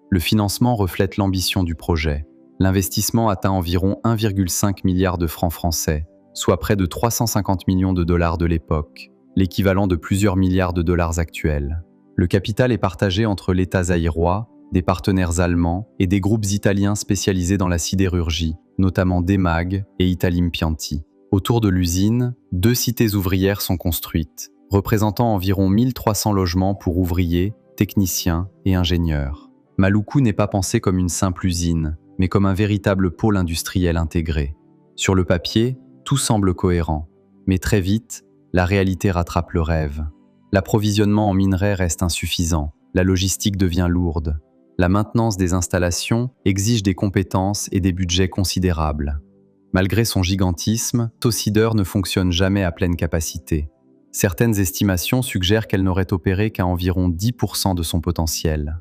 Le financement reflète l'ambition du projet. L'investissement atteint environ 1,5 milliard de francs français, soit près de 350 millions de dollars de l'époque, l'équivalent de plusieurs milliards de dollars actuels. Le capital est partagé entre l'État zaïrois, des partenaires allemands et des groupes italiens spécialisés dans la sidérurgie, notamment Demag et Italimpianti. Autour de l'usine, 2 cités ouvrières sont construites, représentant environ 1300 logements pour ouvriers, techniciens et ingénieurs. Maluku n'est pas pensé comme une simple usine, mais comme un véritable pôle industriel intégré. Sur le papier, tout semble cohérent, mais très vite, la réalité rattrape le rêve. L'approvisionnement en minerais reste insuffisant, la logistique devient lourde. La maintenance des installations exige des compétences et des budgets considérables. Malgré son gigantisme, Socider ne fonctionne jamais à pleine capacité. Certaines estimations suggèrent qu'elle n'aurait opéré qu'à environ 10% de son potentiel.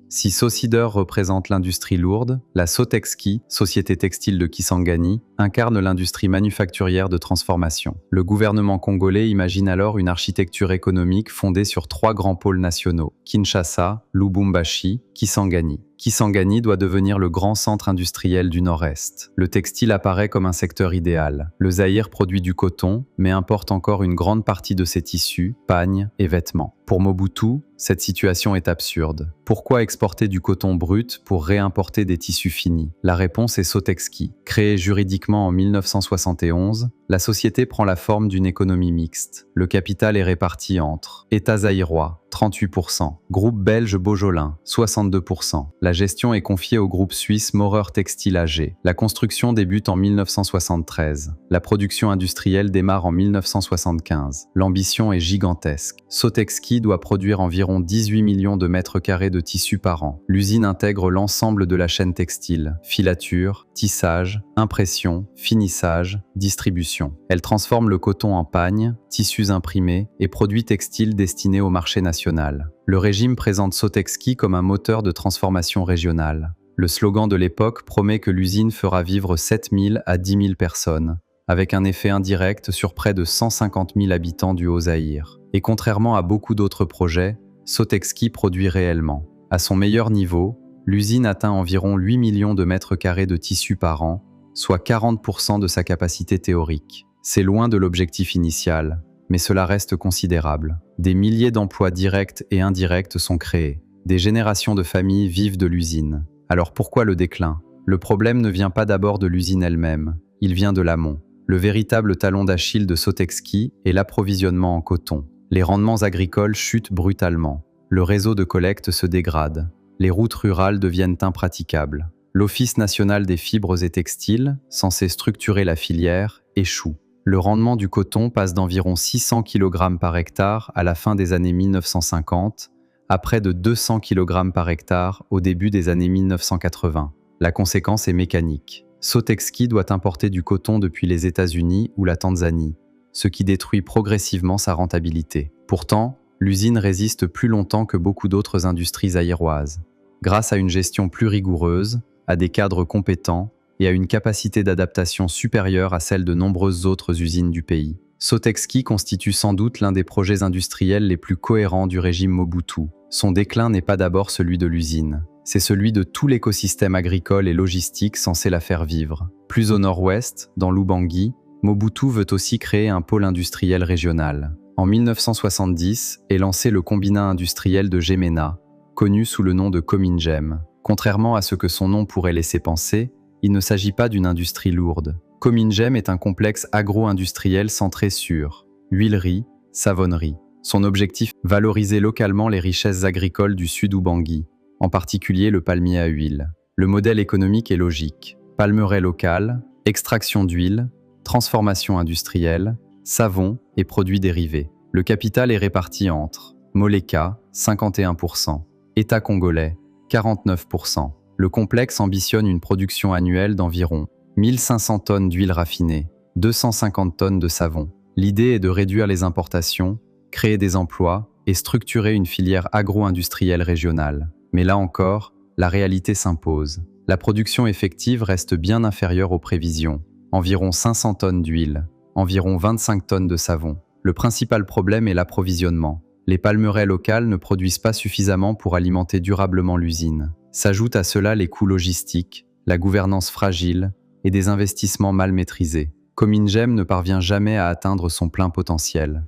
Si Socider représente l'industrie lourde, la Sotexki, société textile de Kisangani, incarne l'industrie manufacturière de transformation. Le gouvernement congolais imagine alors une architecture économique fondée sur 3 grands pôles nationaux, Kinshasa, Lubumbashi, Kisangani. Kisangani doit devenir le grand centre industriel du Nord-Est. Le textile apparaît comme un secteur idéal. Le Zaïre produit du coton, mais importe encore une grande partie de ses tissus, pagnes et vêtements. Pour Mobutu, cette situation est absurde. Pourquoi exporter du coton brut pour réimporter des tissus finis? La réponse est Sotexki. Créée juridiquement en 1971, la société prend la forme d'une économie mixte. Le capital est réparti entre État zaïrois, 38%, groupe belge Beaujolin, 62%, La gestion est confiée au groupe suisse Maurer Textile AG. La construction débute en 1973. La production industrielle démarre en 1975. L'ambition est gigantesque. Sotexki doit produire environ 18 millions de mètres carrés de tissu par an. L'usine intègre l'ensemble de la chaîne textile: filature, tissage, impression, finissage, distribution. Elle transforme le coton en pagne, tissus imprimés et produits textiles destinés au marché national. Le régime présente Sotexki comme un moteur de transformation régionale. Le slogan de l'époque promet que l'usine fera vivre 7 000 à 10 000 personnes, avec un effet indirect sur près de 150 000 habitants du Haut-Zaïre. Et contrairement à beaucoup d'autres projets, Sotexki produit réellement. À son meilleur niveau, l'usine atteint environ 8 millions de mètres carrés de tissu par an, soit 40% de sa capacité théorique. C'est loin de l'objectif initial, mais cela reste considérable. Des milliers d'emplois directs et indirects sont créés. Des générations de familles vivent de l'usine. Alors pourquoi le déclin? Le problème ne vient pas d'abord de l'usine elle-même, il vient de l'amont. Le véritable talon d'Achille de Sotexki est l'approvisionnement en coton. Les rendements agricoles chutent brutalement. Le réseau de collecte se dégrade. Les routes rurales deviennent impraticables. L'Office national des fibres et textiles, censé structurer la filière, échoue. Le rendement du coton passe d'environ 600 kg par hectare à la fin des années 1950 à près de 200 kg par hectare au début des années 1980. La conséquence est mécanique. Sotexki doit importer du coton depuis les États-Unis ou la Tanzanie, ce qui détruit progressivement sa rentabilité. Pourtant, l'usine résiste plus longtemps que beaucoup d'autres industries zaïroises. Grâce à une gestion plus rigoureuse, à des cadres compétents et à une capacité d'adaptation supérieure à celle de nombreuses autres usines du pays. Sotexki constitue sans doute l'un des projets industriels les plus cohérents du régime Mobutu. Son déclin n'est pas d'abord celui de l'usine, c'est celui de tout l'écosystème agricole et logistique censé la faire vivre. Plus au nord-ouest, dans l'Ubangi, Mobutu veut aussi créer un pôle industriel régional. En 1970 est lancé le combinat industriel de Gemena, connu sous le nom de Comingem. Contrairement à ce que son nom pourrait laisser penser, il ne s'agit pas d'une industrie lourde. Comingem est un complexe agro-industriel centré sur huilerie, savonnerie. Son objectif, valoriser localement les richesses agricoles du sud Ubangi, en particulier le palmier à huile. Le modèle économique est logique. Palmeraie locale, extraction d'huile, transformation industrielle, savon et produits dérivés. Le capital est réparti entre Moleka, 51%, État congolais, 49%. Le complexe ambitionne une production annuelle d'environ 1500 tonnes d'huile raffinée, 250 tonnes de savon. L'idée est de réduire les importations, créer des emplois et structurer une filière agro-industrielle régionale. Mais là encore, la réalité s'impose. La production effective reste bien inférieure aux prévisions. Environ 500 tonnes d'huile, environ 25 tonnes de savon. Le principal problème est l'approvisionnement. Les palmeraies locales ne produisent pas suffisamment pour alimenter durablement l'usine. S'ajoutent à cela les coûts logistiques, la gouvernance fragile et des investissements mal maîtrisés. Comingem ne parvient jamais à atteindre son plein potentiel.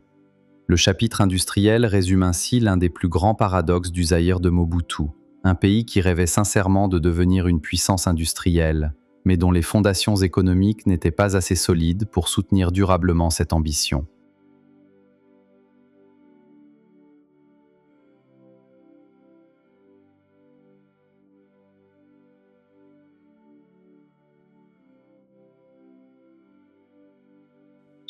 Le chapitre industriel résume ainsi l'un des plus grands paradoxes du Zaïre de Mobutu, un pays qui rêvait sincèrement de devenir une puissance industrielle, mais dont les fondations économiques n'étaient pas assez solides pour soutenir durablement cette ambition.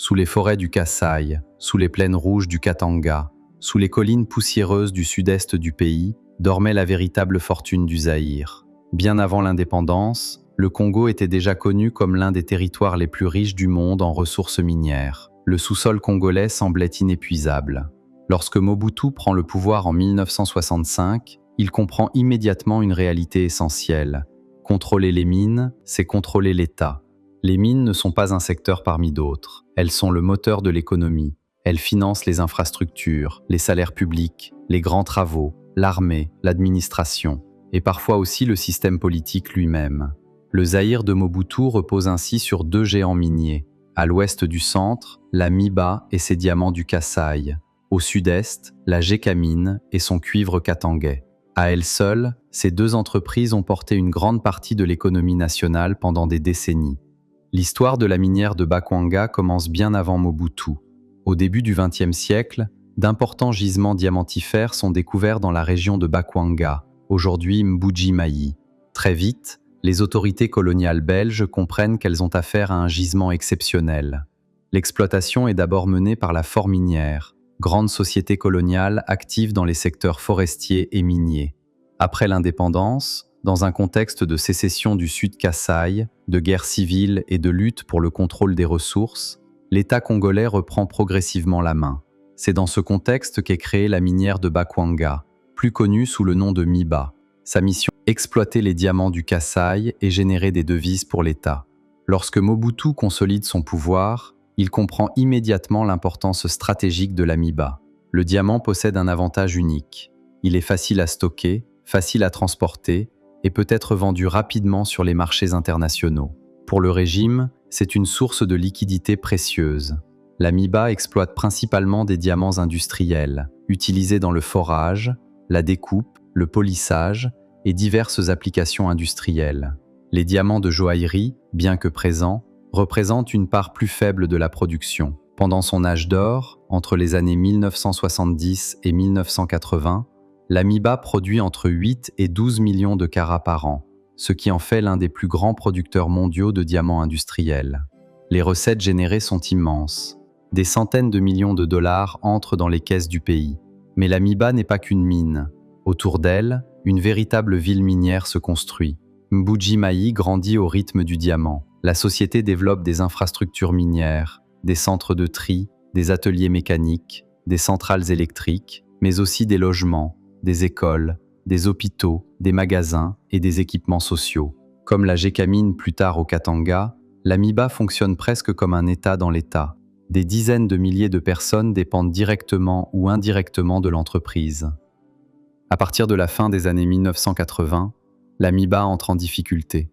Sous les forêts du Kasaï, sous les plaines rouges du Katanga, sous les collines poussiéreuses du sud-est du pays, dormait la véritable fortune du Zaïre. Bien avant l'indépendance, le Congo était déjà connu comme l'un des territoires les plus riches du monde en ressources minières. Le sous-sol congolais semblait inépuisable. Lorsque Mobutu prend le pouvoir en 1965, il comprend immédiatement une réalité essentielle. Contrôler les mines, c'est contrôler l'État. Les mines ne sont pas un secteur parmi d'autres. Elles sont le moteur de l'économie. Elles financent les infrastructures, les salaires publics, les grands travaux, l'armée, l'administration, et parfois aussi le système politique lui-même. Le Zaïre de Mobutu repose ainsi sur deux géants miniers. À l'ouest du centre, la Miba et ses diamants du Kasaï. Au sud-est, la Gécamine et son cuivre katangais. À elles seules, ces deux entreprises ont porté une grande partie de l'économie nationale pendant des décennies. L'histoire de la minière de Bakwanga commence bien avant Mobutu. Au début du XXe siècle, d'importants gisements diamantifères sont découverts dans la région de Bakwanga, aujourd'hui Mbuji-Mayi. Très vite, les autorités coloniales belges comprennent qu'elles ont affaire à un gisement exceptionnel. L'exploitation est d'abord menée par la Fort Minière, grande société coloniale active dans les secteurs forestiers et miniers. Après l'indépendance, dans un contexte de sécession du Sud Kasaï, de guerre civile et de lutte pour le contrôle des ressources, l'État congolais reprend progressivement la main. C'est dans ce contexte qu'est créée la minière de Bakwanga, plus connue sous le nom de MIBA. Sa mission, exploiter les diamants du Kasaï et générer des devises pour l'État. Lorsque Mobutu consolide son pouvoir, il comprend immédiatement l'importance stratégique de la MIBA. Le diamant possède un avantage unique. Il est facile à stocker, facile à transporter et peut être vendu rapidement sur les marchés internationaux. Pour le régime, c'est une source de liquidité précieuse. La MIBA exploite principalement des diamants industriels, utilisés dans le forage, la découpe, le polissage et diverses applications industrielles. Les diamants de joaillerie, bien que présents, représentent une part plus faible de la production. Pendant son âge d'or, entre les années 1970 et 1980, la MIBA produit entre 8 et 12 millions de carats par an, ce qui en fait l'un des plus grands producteurs mondiaux de diamants industriels. Les recettes générées sont immenses. Des centaines de millions de dollars entrent dans les caisses du pays. Mais la MIBA n'est pas qu'une mine. Autour d'elle, une véritable ville minière se construit. Mbuji-Mayi grandit au rythme du diamant. La société développe des infrastructures minières, des centres de tri, des ateliers mécaniques, des centrales électriques, mais aussi des logements, des écoles, des hôpitaux, des magasins et des équipements sociaux. Comme la Gécamine plus tard au Katanga, la MIBA fonctionne presque comme un État dans l'État. Des dizaines de milliers de personnes dépendent directement ou indirectement de l'entreprise. À partir de la fin des années 1980, la MIBA entre en difficulté.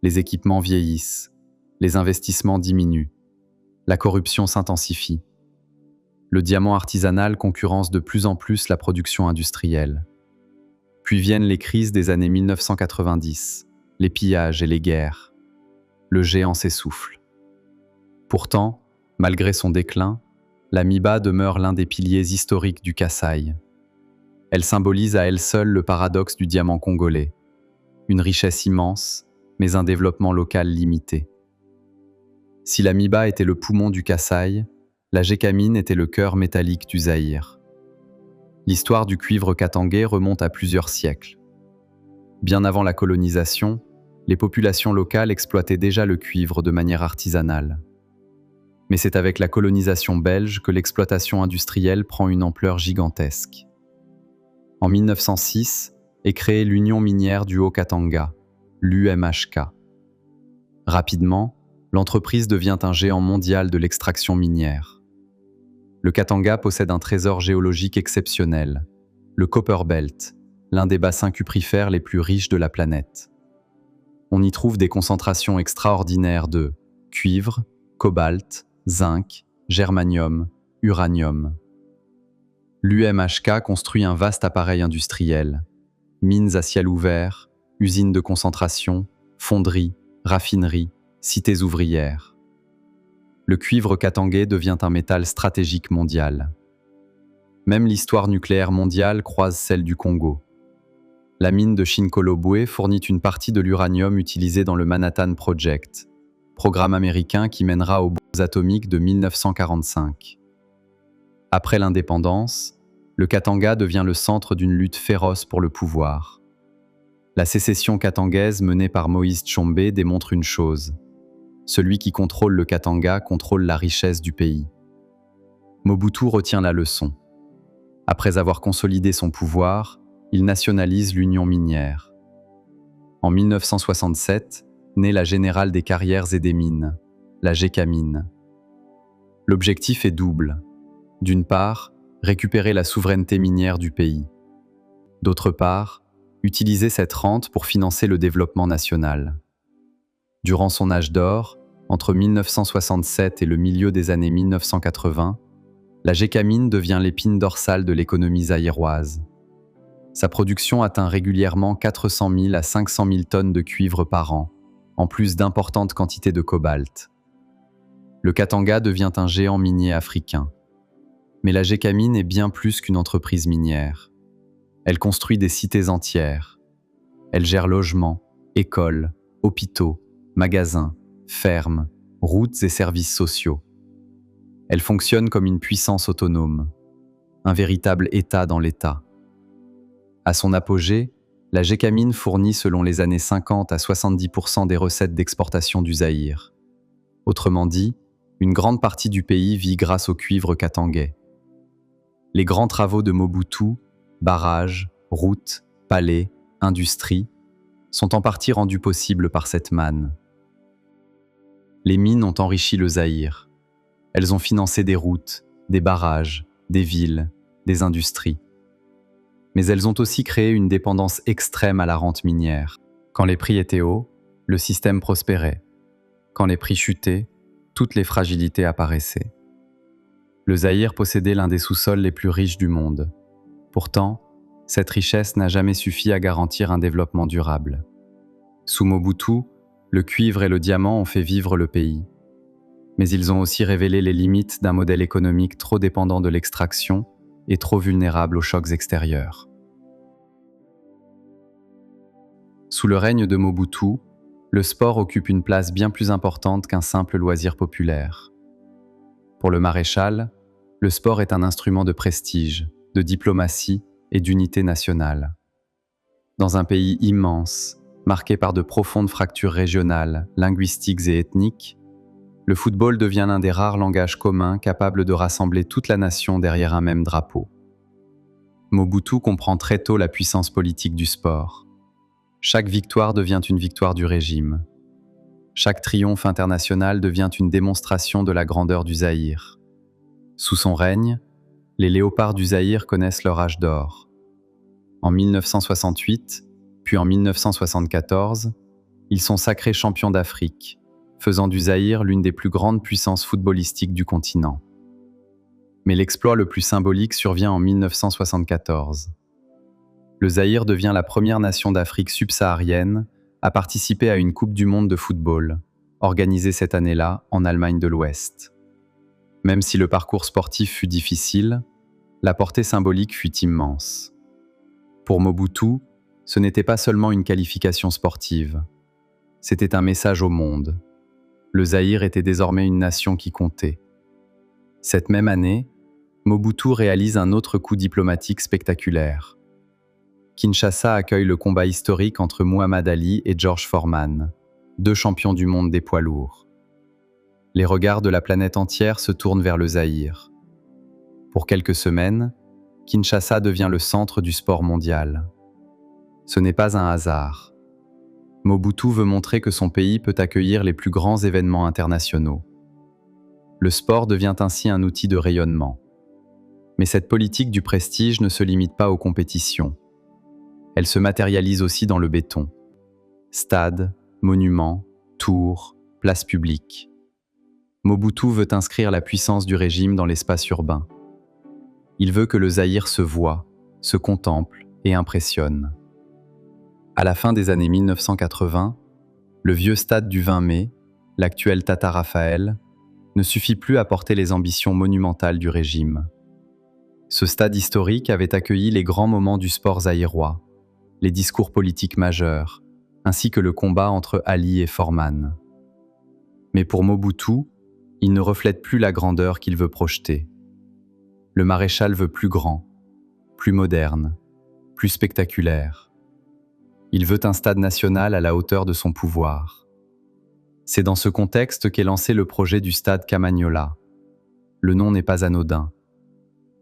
Les équipements vieillissent, les investissements diminuent, la corruption s'intensifie. Le diamant artisanal concurrence de plus en plus la production industrielle. Puis viennent les crises des années 1990, les pillages et les guerres. Le géant s'essouffle. Pourtant, malgré son déclin, la MIBA demeure l'un des piliers historiques du Kasaï. Elle symbolise à elle seule le paradoxe du diamant congolais. Une richesse immense, mais un développement local limité. Si la MIBA était le poumon du Kasaï, la Gécamine était le cœur métallique du Zaïre. L'histoire du cuivre katangais remonte à plusieurs siècles. Bien avant la colonisation, les populations locales exploitaient déjà le cuivre de manière artisanale. Mais c'est avec la colonisation belge que l'exploitation industrielle prend une ampleur gigantesque. En 1906 est créée l'Union minière du Haut-Katanga, l'UMHK. Rapidement, l'entreprise devient un géant mondial de l'extraction minière. Le Katanga possède un trésor géologique exceptionnel, le Copper Belt, l'un des bassins cuprifères les plus riches de la planète. On y trouve des concentrations extraordinaires de cuivre, cobalt, zinc, germanium, uranium. L'UMHK construit un vaste appareil industriel. Mines à ciel ouvert, usines de concentration, fonderies, raffineries, cités ouvrières. Le cuivre katangais devient un métal stratégique mondial. Même l'histoire nucléaire mondiale croise celle du Congo. La mine de Shinkolobwe fournit une partie de l'uranium utilisé dans le Manhattan Project, programme américain qui mènera aux bombes atomiques de 1945. Après l'indépendance, le Katanga devient le centre d'une lutte féroce pour le pouvoir. La sécession katangaise menée par Moïse Tshombe démontre une chose. Celui qui contrôle le Katanga contrôle la richesse du pays. Mobutu retient la leçon. Après avoir consolidé son pouvoir, il nationalise l'Union minière. En 1967, naît la Générale des carrières et des mines, la Gécamine. L'objectif est double. D'une part, récupérer la souveraineté minière du pays. D'autre part, utiliser cette rente pour financer le développement national. Durant son âge d'or, entre 1967 et le milieu des années 1980, la Gécamine devient l'épine dorsale de l'économie zaïroise. Sa production atteint régulièrement 400 000 à 500 000 tonnes de cuivre par an, en plus d'importantes quantités de cobalt. Le Katanga devient un géant minier africain. Mais la Gécamine est bien plus qu'une entreprise minière. Elle construit des cités entières. Elle gère logements, écoles, hôpitaux, magasins, fermes, routes et services sociaux. Elle fonctionne comme une puissance autonome, un véritable État dans l'État. À son apogée, la Gécamine fournit selon les années 50 à 70% des recettes d'exportation du Zaïre. Autrement dit, une grande partie du pays vit grâce au cuivre katangais. Les grands travaux de Mobutu, barrages, routes, palais, industries, sont en partie rendus possibles par cette manne. Les mines ont enrichi le Zaïre. Elles ont financé des routes, des barrages, des villes, des industries. Mais elles ont aussi créé une dépendance extrême à la rente minière. Quand les prix étaient hauts, le système prospérait. Quand les prix chutaient, toutes les fragilités apparaissaient. Le Zaïre possédait l'un des sous-sols les plus riches du monde. Pourtant, cette richesse n'a jamais suffi à garantir un développement durable. Sous Mobutu, le cuivre et le diamant ont fait vivre le pays. Mais ils ont aussi révélé les limites d'un modèle économique trop dépendant de l'extraction et trop vulnérable aux chocs extérieurs. Sous le règne de Mobutu, le sport occupe une place bien plus importante qu'un simple loisir populaire. Pour le maréchal, le sport est un instrument de prestige, de diplomatie et d'unité nationale. Dans un pays immense, marqué par de profondes fractures régionales, linguistiques et ethniques, le football devient l'un des rares langages communs capables de rassembler toute la nation derrière un même drapeau. Mobutu comprend très tôt la puissance politique du sport. Chaque victoire devient une victoire du régime. Chaque triomphe international devient une démonstration de la grandeur du Zaïre. Sous son règne, les léopards du Zaïre connaissent leur âge d'or. En 1968, puis en 1974, ils sont sacrés champions d'Afrique, faisant du Zaïre l'une des plus grandes puissances footballistiques du continent. Mais l'exploit le plus symbolique survient en 1974. Le Zaïre devient la première nation d'Afrique subsaharienne à participer à une Coupe du monde de football, organisée cette année-là en Allemagne de l'Ouest. Même si le parcours sportif fut difficile, la portée symbolique fut immense. Pour Mobutu, ce n'était pas seulement une qualification sportive, c'était un message au monde. Le Zaïre était désormais une nation qui comptait. Cette même année, Mobutu réalise un autre coup diplomatique spectaculaire. Kinshasa accueille le combat historique entre Muhammad Ali et George Foreman, deux champions du monde des poids lourds. Les regards de la planète entière se tournent vers le Zaïre. Pour quelques semaines, Kinshasa devient le centre du sport mondial. Ce n'est pas un hasard. Mobutu veut montrer que son pays peut accueillir les plus grands événements internationaux. Le sport devient ainsi un outil de rayonnement. Mais cette politique du prestige ne se limite pas aux compétitions. Elle se matérialise aussi dans le béton. Stades, monuments, tours, places publiques. Mobutu veut inscrire la puissance du régime dans l'espace urbain. Il veut que le Zaïre se voie, se contemple et impressionne. À la fin des années 1980, le vieux stade du 20 mai, l'actuel Tata Raphaël, ne suffit plus à porter les ambitions monumentales du régime. Ce stade historique avait accueilli les grands moments du sport zaïrois, les discours politiques majeurs, ainsi que le combat entre Ali et Foreman. Mais pour Mobutu, il ne reflète plus la grandeur qu'il veut projeter. Le maréchal veut plus grand, plus moderne, plus spectaculaire. Il veut un stade national à la hauteur de son pouvoir. C'est dans ce contexte qu'est lancé le projet du stade Kamanyola. Le nom n'est pas anodin.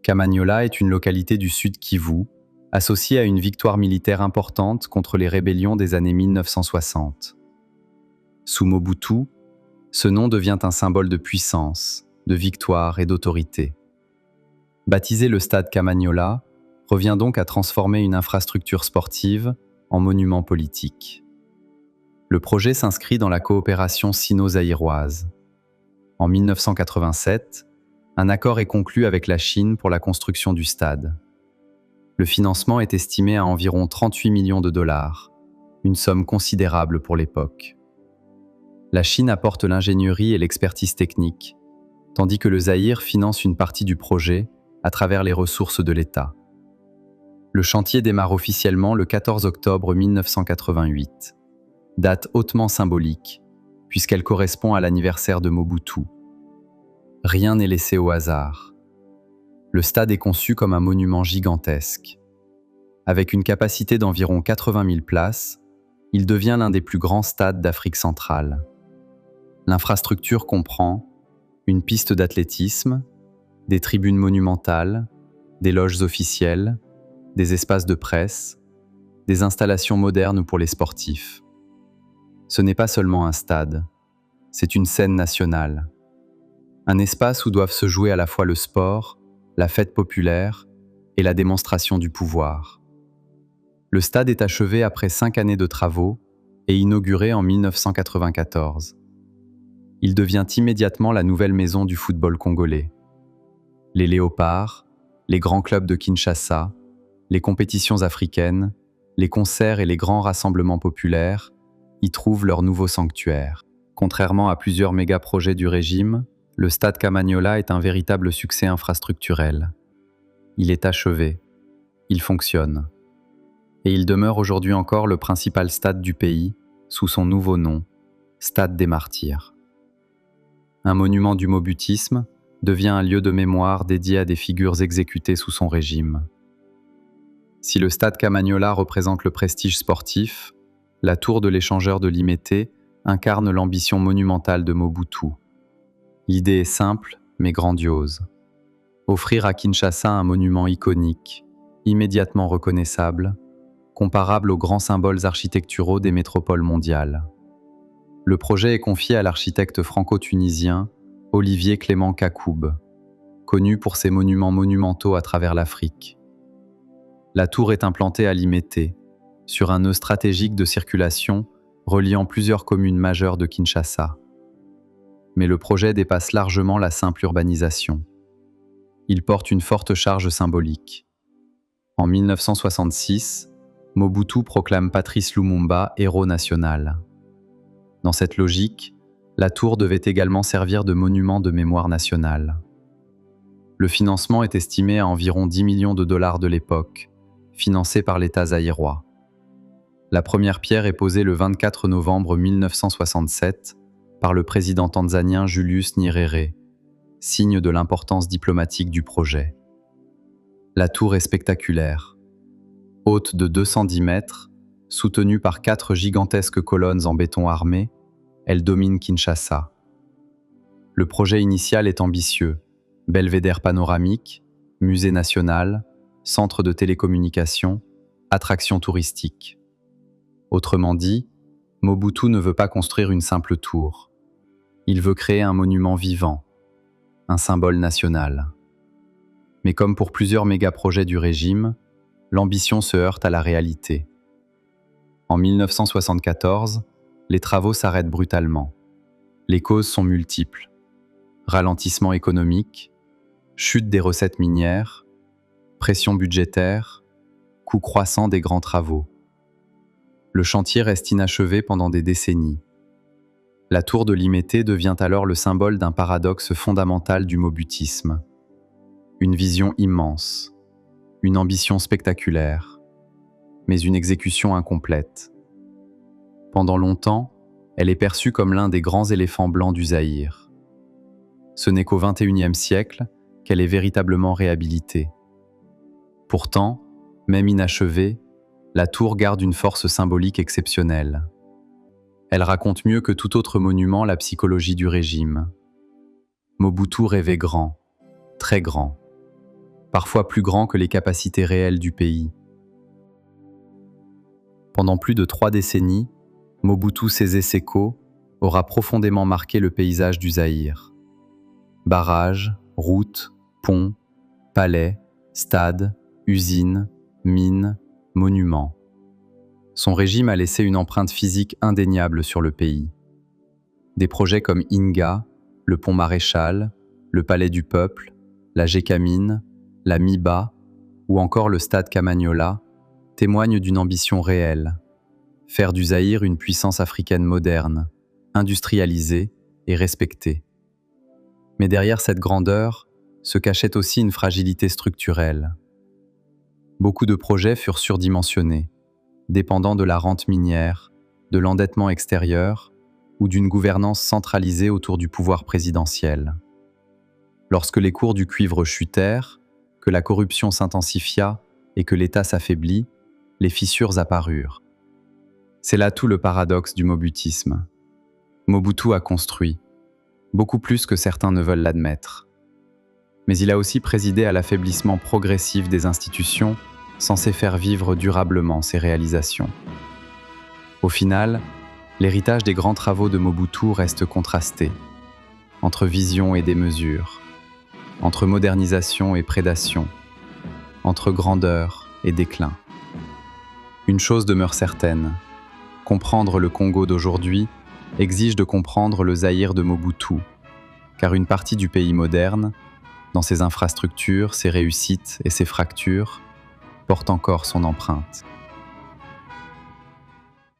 Kamanyola est une localité du sud Kivu, associée à une victoire militaire importante contre les rébellions des années 1960. Sous Mobutu, ce nom devient un symbole de puissance, de victoire et d'autorité. Baptiser le stade Kamanyola revient donc à transformer une infrastructure sportive en monument politique. Le projet s'inscrit dans la coopération sino-zaïroise. En 1987, un accord est conclu avec la Chine pour la construction du stade. Le financement est estimé à environ 38 millions de dollars, une somme considérable pour l'époque. La Chine apporte l'ingénierie et l'expertise technique, tandis que le Zaïre finance une partie du projet à travers les ressources de l'État. Le chantier démarre officiellement le 14 octobre 1988, date hautement symbolique, puisqu'elle correspond à l'anniversaire de Mobutu. Rien n'est laissé au hasard. Le stade est conçu comme un monument gigantesque. Avec une capacité d'environ 80 000 places, il devient l'un des plus grands stades d'Afrique centrale. L'infrastructure comprend une piste d'athlétisme, des tribunes monumentales, des loges officielles, des espaces de presse, des installations modernes pour les sportifs. Ce n'est pas seulement un stade, c'est une scène nationale. Un espace où doivent se jouer à la fois le sport, la fête populaire et la démonstration du pouvoir. Le stade est achevé après 5 années de travaux et inauguré en 1994. Il devient immédiatement la nouvelle maison du football congolais. Les Léopards, les grands clubs de Kinshasa, les compétitions africaines, les concerts et les grands rassemblements populaires y trouvent leur nouveau sanctuaire. Contrairement à plusieurs méga-projets du régime, le stade Kamanyola est un véritable succès infrastructurel. Il est achevé, il fonctionne. Et il demeure aujourd'hui encore le principal stade du pays, sous son nouveau nom, Stade des Martyrs. Un monument du mobutisme devient un lieu de mémoire dédié à des figures exécutées sous son régime. Si le stade Kamanyola représente le prestige sportif, la tour de l'échangeur de Limete incarne l'ambition monumentale de Mobutu. L'idée est simple, mais grandiose. Offrir à Kinshasa un monument iconique, immédiatement reconnaissable, comparable aux grands symboles architecturaux des métropoles mondiales. Le projet est confié à l'architecte franco-tunisien Olivier Clément Kakoub, connu pour ses monuments monumentaux à travers l'Afrique. La tour est implantée à Limete, sur un nœud stratégique de circulation reliant plusieurs communes majeures de Kinshasa. Mais le projet dépasse largement la simple urbanisation. Il porte une forte charge symbolique. En 1966, Mobutu proclame Patrice Lumumba héros national. Dans cette logique, la tour devait également servir de monument de mémoire nationale. Le financement est estimé à environ 10 millions de dollars de l'époque, financé par l'État zaïrois. La première pierre est posée le 24 novembre 1967 par le président tanzanien Julius Nyerere, signe de l'importance diplomatique du projet. La tour est spectaculaire. Haute de 210 mètres, soutenue par 4 gigantesques colonnes en béton armé, elle domine Kinshasa. Le projet initial est ambitieux. Belvédère panoramique, musée national, centre de télécommunications, attraction touristique. Autrement dit, Mobutu ne veut pas construire une simple tour. Il veut créer un monument vivant, un symbole national. Mais comme pour plusieurs méga-projets du régime, l'ambition se heurte à la réalité. En 1974, les travaux s'arrêtent brutalement. Les causes sont multiples. Ralentissement économique, chute des recettes minières, pression budgétaire, coût croissant des grands travaux. Le chantier reste inachevé pendant des décennies. La tour de Limete devient alors le symbole d'un paradoxe fondamental du mobutisme. Une vision immense, une ambition spectaculaire, mais une exécution incomplète. Pendant longtemps, elle est perçue comme l'un des grands éléphants blancs du Zaïre. Ce n'est qu'au XXIe siècle qu'elle est véritablement réhabilitée. Pourtant, même inachevée, la tour garde une force symbolique exceptionnelle. Elle raconte mieux que tout autre monument la psychologie du régime. Mobutu rêvait grand, très grand, parfois plus grand que les capacités réelles du pays. Pendant plus de 3 décennies, Mobutu Sese Seko aura profondément marqué le paysage du Zaïre. Barrages, routes, ponts, palais, stades, usines, mines, monuments. Son régime a laissé une empreinte physique indéniable sur le pays. Des projets comme Inga, le pont Maréchal, le Palais du Peuple, la Gécamine, la Miba ou encore le stade Kamanyola témoignent d'une ambition réelle, faire du Zaïre une puissance africaine moderne, industrialisée et respectée. Mais derrière cette grandeur se cachait aussi une fragilité structurelle. Beaucoup de projets furent surdimensionnés, dépendant de la rente minière, de l'endettement extérieur ou d'une gouvernance centralisée autour du pouvoir présidentiel. Lorsque les cours du cuivre chutèrent, que la corruption s'intensifia et que l'État s'affaiblit, les fissures apparurent. C'est là tout le paradoxe du mobutisme. Mobutu a construit, beaucoup plus que certains ne veulent l'admettre. Mais il a aussi présidé à l'affaiblissement progressif des institutions censées faire vivre durablement ses réalisations. Au final, l'héritage des grands travaux de Mobutu reste contrasté, entre vision et démesure, entre modernisation et prédation, entre grandeur et déclin. Une chose demeure certaine, comprendre le Congo d'aujourd'hui exige de comprendre le Zaïre de Mobutu, car une partie du pays moderne, dans ses infrastructures, ses réussites et ses fractures, porte encore son empreinte.